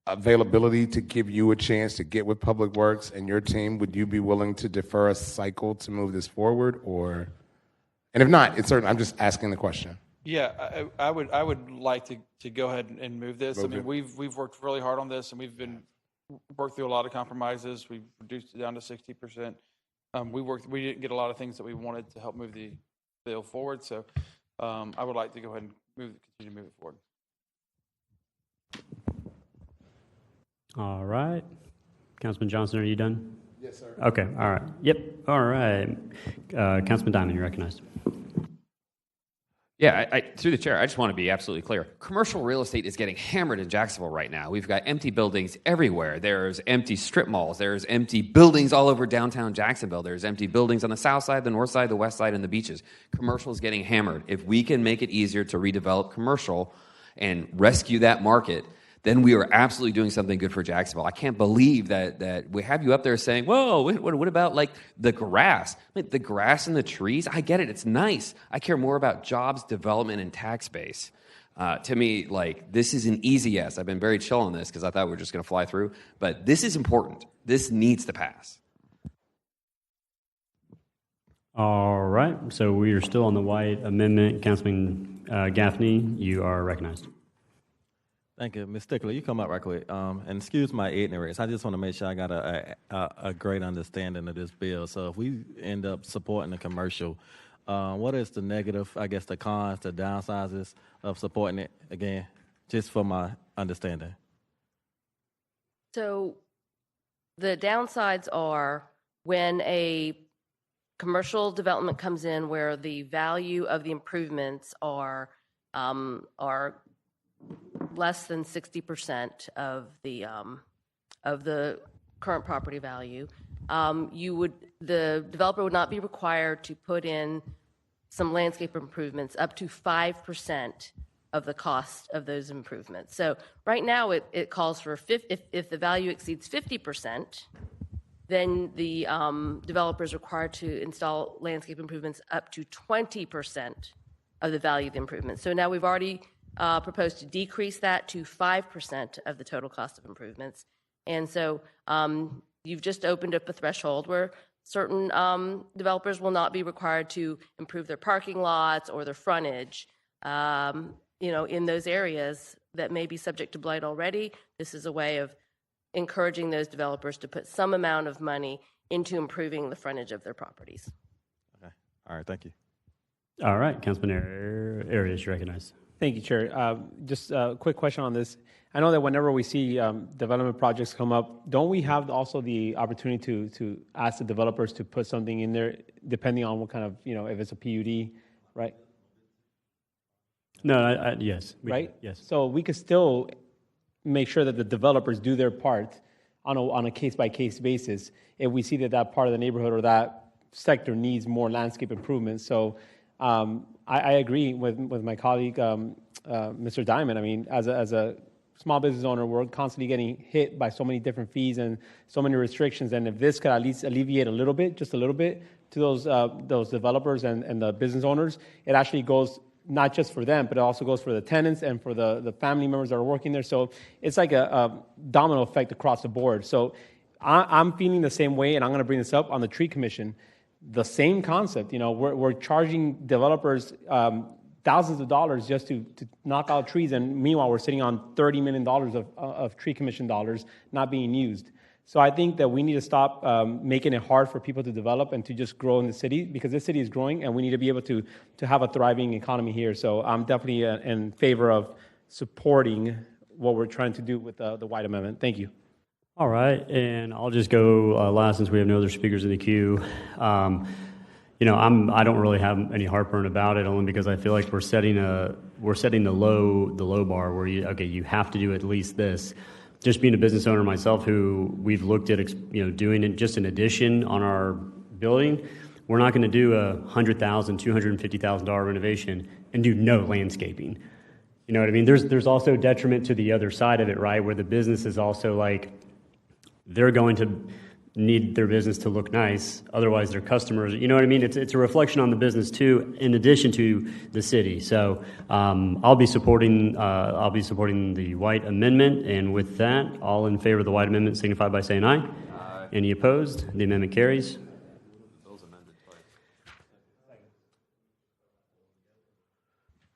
availability to give you a chance to get with Public Works and your team? Would you be willing to defer a cycle to move this forward, or? And if not, it's certain. I'm just asking the question. Yeah, I would like to go ahead and move this. I mean, we've worked really hard on this, and we've worked through a lot of compromises. We've reduced it down to 60%. We didn't get a lot of things that we wanted to help move the bill forward. So I would like to go ahead and continue to move it forward. All right. Councilman Johnson, are you done? Yes, sir. Okay, all right. Yep, all right. Councilman Diamond, you're recognized. Yeah, through the chair, I just want to be absolutely clear. Commercial real estate is getting hammered in Jacksonville right now. We've got empty buildings everywhere. There's empty strip malls. There's empty buildings all over downtown Jacksonville. There's empty buildings on the south side, the north side, the west side, and the beaches. Commercial is getting hammered. If we can make it easier to redevelop commercial and rescue that market, then we are absolutely doing something good for Jacksonville. I can't believe that we have you up there saying, whoa, what about like the grass? Like, the grass and the trees, I get it, it's nice. I care more about jobs, development, and tax base. To me, like, this is an easy yes. I've been very chill on this because I thought we were just going to fly through. But this is important. This needs to pass. All right, so we are still on the White Amendment. Councilman Gaffney, you are recognized. Thank you. Ms. Stickler, you come up right quick. And excuse my ignorance. I just want to make sure I got a great understanding of this bill. So if we end up supporting the commercial, what is the negative, I guess, the cons, the downsides of supporting it, again, just for my understanding? So the downsides are when a commercial development comes in where the value of the improvements are less than 60% of the current property value, the developer would not be required to put in some landscape improvements up to 5% of the cost of those improvements. So right now it calls for if the value exceeds 50%, then the developer is required to install landscape improvements up to 20% of the value of the improvement. So now we've already proposed to decrease that to 5% of the total cost of improvements. And so you've just opened up a threshold where certain developers will not be required to improve their parking lots or their frontage, in those areas that may be subject to blight already. This is a way of encouraging those developers to put some amount of money into improving the frontage of their properties. Okay. All right. Thank you. All right, Councilman Arias, you recognized. Thank you, Chair. Just a quick question on this. I know that whenever we see development projects come up, don't we have also the opportunity to ask the developers to put something in there, depending on what kind of, if it's a PUD, right? No, yes. Right? Yes. So we could still make sure that the developers do their part on a case-by-case basis if we see that part of the neighborhood or that sector needs more landscape improvements. So I agree with my colleague, Mr. Diamond. I mean, as a small business owner, we're constantly getting hit by so many different fees and so many restrictions. And if this could at least alleviate a little bit, just a little bit, to those developers and the business owners, it actually goes not just for them, but it also goes for the tenants and for the family members that are working there. So it's like a domino effect across the board. So I'm feeling the same way, and I'm going to bring this up on the tree commission. The same concept, we're charging developers thousands of dollars just to knock out trees, and meanwhile we're sitting on $30 million of tree commission dollars not being used. So I think that we need to stop making it hard for people to develop and to just grow in the city, because this city is growing and we need to be able to have a thriving economy here. So I'm definitely in favor of supporting what we're trying to do with the White Amendment. Thank you. All right, and I'll just go last since we have no other speakers in the queue. I don't really have any heartburn about it, only because I feel like we're setting the low bar where you have to do at least this. Just being a business owner myself, who we've looked at doing it just an addition on our building, we're not going to do a $100,000, $250,000 renovation and do no landscaping. You know what I mean? There's also detriment to the other side of it, right? Where the business is also like, they're going to need their business to look nice, otherwise their customers, you know what I mean? It's a reflection on the business too, in addition to the city. So I'll be supporting the White Amendment, and with that, all in favor of the White Amendment signify by saying aye. Aye. Any opposed? The amendment carries.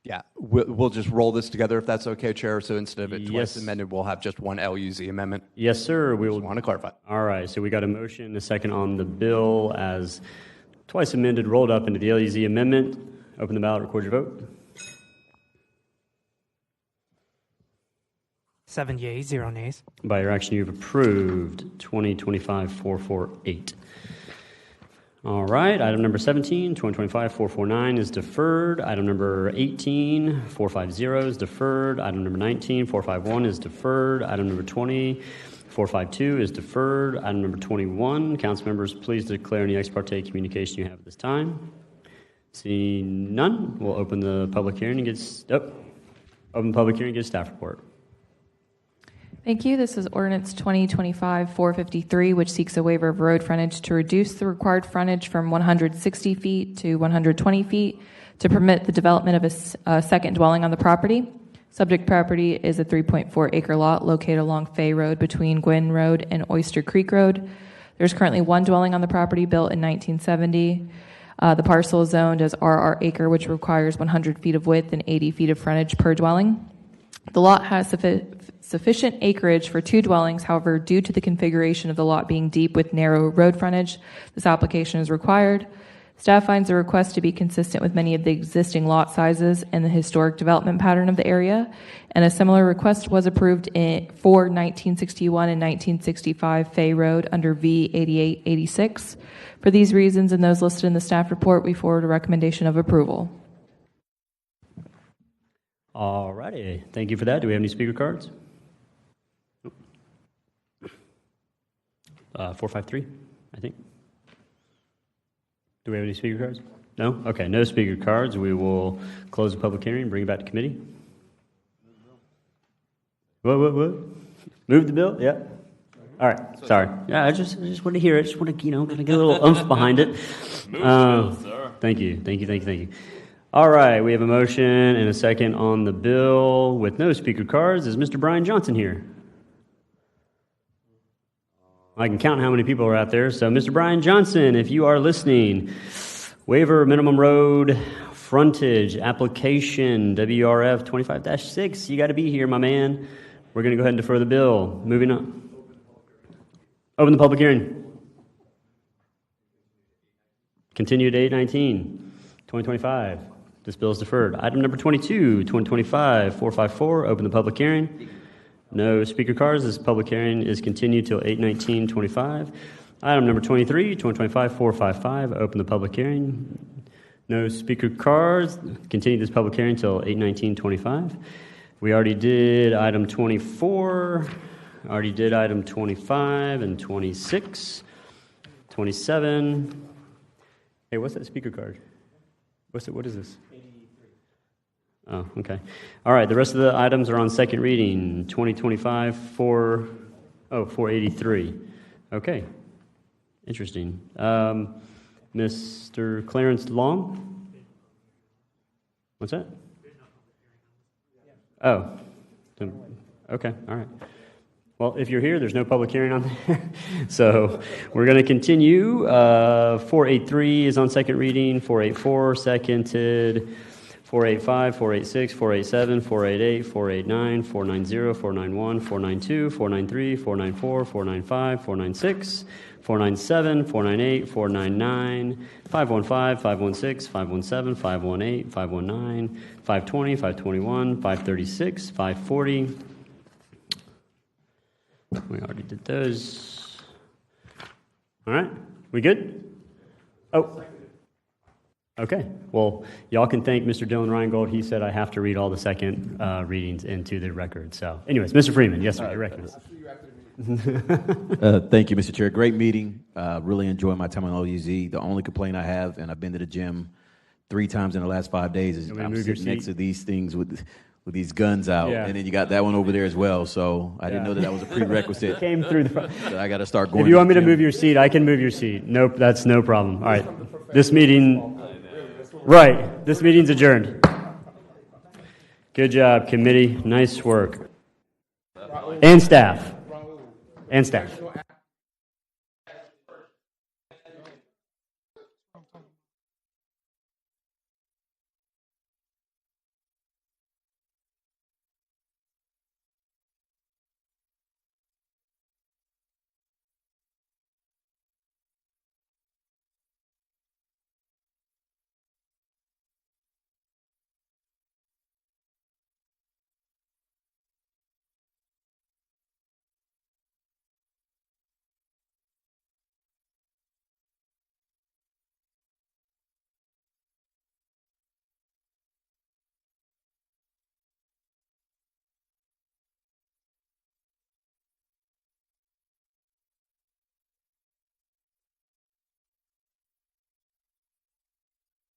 Yeah, we'll just roll this together if that's okay, Chair. So instead of it twice amended, we'll have just one LUZ amendment. Yes, sir. We will want to clarify. All right. So we got a motion, a second on the bill as twice amended, rolled up into the LUZ amendment. Open the ballot, record your vote. 7 yeas, 0 nays. By your action, you've approved 2025-448. All right, item number 17, 2025-449 is deferred. Item number 18, 450 is deferred. Item number 19, 451 is deferred. Item number 20, 452 is deferred. Item number 21, council members, please declare any ex parte communication you have at this time. Seeing none, we'll open the public hearing and get staff report. Thank you. This is ordinance 2025-453, which seeks a waiver of road frontage to reduce the required frontage from 160 feet to 120 feet to permit the development of a second dwelling on the property. Subject property is a 3.4 acre lot located along Fay Road between Gwynn Road and Oyster Creek Road. There's currently one dwelling on the property built in 1970. The parcel is zoned as RR acre, which requires 100 feet of width and 80 feet of frontage per dwelling. The lot has sufficient acreage for two dwellings. However, due to the configuration of the lot being deep with narrow road frontage, this application is required. Staff finds the request to be consistent with many of the existing lot sizes and the historic development pattern of the area, and a similar request was approved for 1961 and 1965 Fay Road under V8886. For these reasons and those listed in the staff report, we forward a recommendation of approval. All righty, thank you for that. Do we have any speaker cards? 453, I think. Do we have any speaker cards? No? Okay, no speaker cards. We will close the public hearing and bring it back to committee. What? Move the bill? Yeah. All right, sorry. Yeah, I just want to hear it. I just want to, kind of get a little oomph behind it. Move the bill, sir. Thank you. All right, we have a motion and a second on the bill with no speaker cards. Is Mr. Brian Johnson here? I can count how many people are out there. So, Mr. Brian Johnson, if you are listening, waiver minimum road frontage application WRF 25-6. You got to be here, my man. We're going to go ahead and defer the bill. Moving on. Open the public hearing. Continue to 8/19/2025. This bill is deferred. Item number 22, 2025-454. Open the public hearing. No speaker cards. This public hearing is continued till 8/19/25. Item number 23, 2025-455. Open the public hearing. No speaker cards. Continue this public hearing till 8/19/25. We already did item 24. Already did item 25 and 26, 27. Hey, what's that speaker card? What is this? Oh, okay. All right, the rest of the items are on second reading. 483. Okay, interesting. Mr. Clarence Long? What's that? Oh, okay, all right. Well, if you're here, there's no public hearing on there. So we're going to continue. 483 is on second reading. 484 seconded. 485, 486, 487, 488, 489, 490, 491, 492, 493, 494, 495, 496, 497, 498, 499, 515, 516, 517, 518, 519, 520, 521, 536, 540. We already did those. All right, we good? Oh. Okay, well, y'all can thank Mr. Dylan Reingold. He said I have to read all the second readings into the record. So, anyways, Mr. Freeman, yes, sir, you're recognized. Thank you, Mr. Chair. Great meeting. Really enjoyed my time on OUZ. The only complaint I have, and I've been to the gym 3 times in the last 5 days, is I'm sitting next to these things with these guns out, and then you got that one over there as well. So I didn't know that was a prerequisite. Came through the front. So I got to start going. If you want me to move your seat, I can move your seat. Nope, that's no problem. All right, this meeting. Right, this meeting's adjourned. Good job, committee. Nice work. And staff.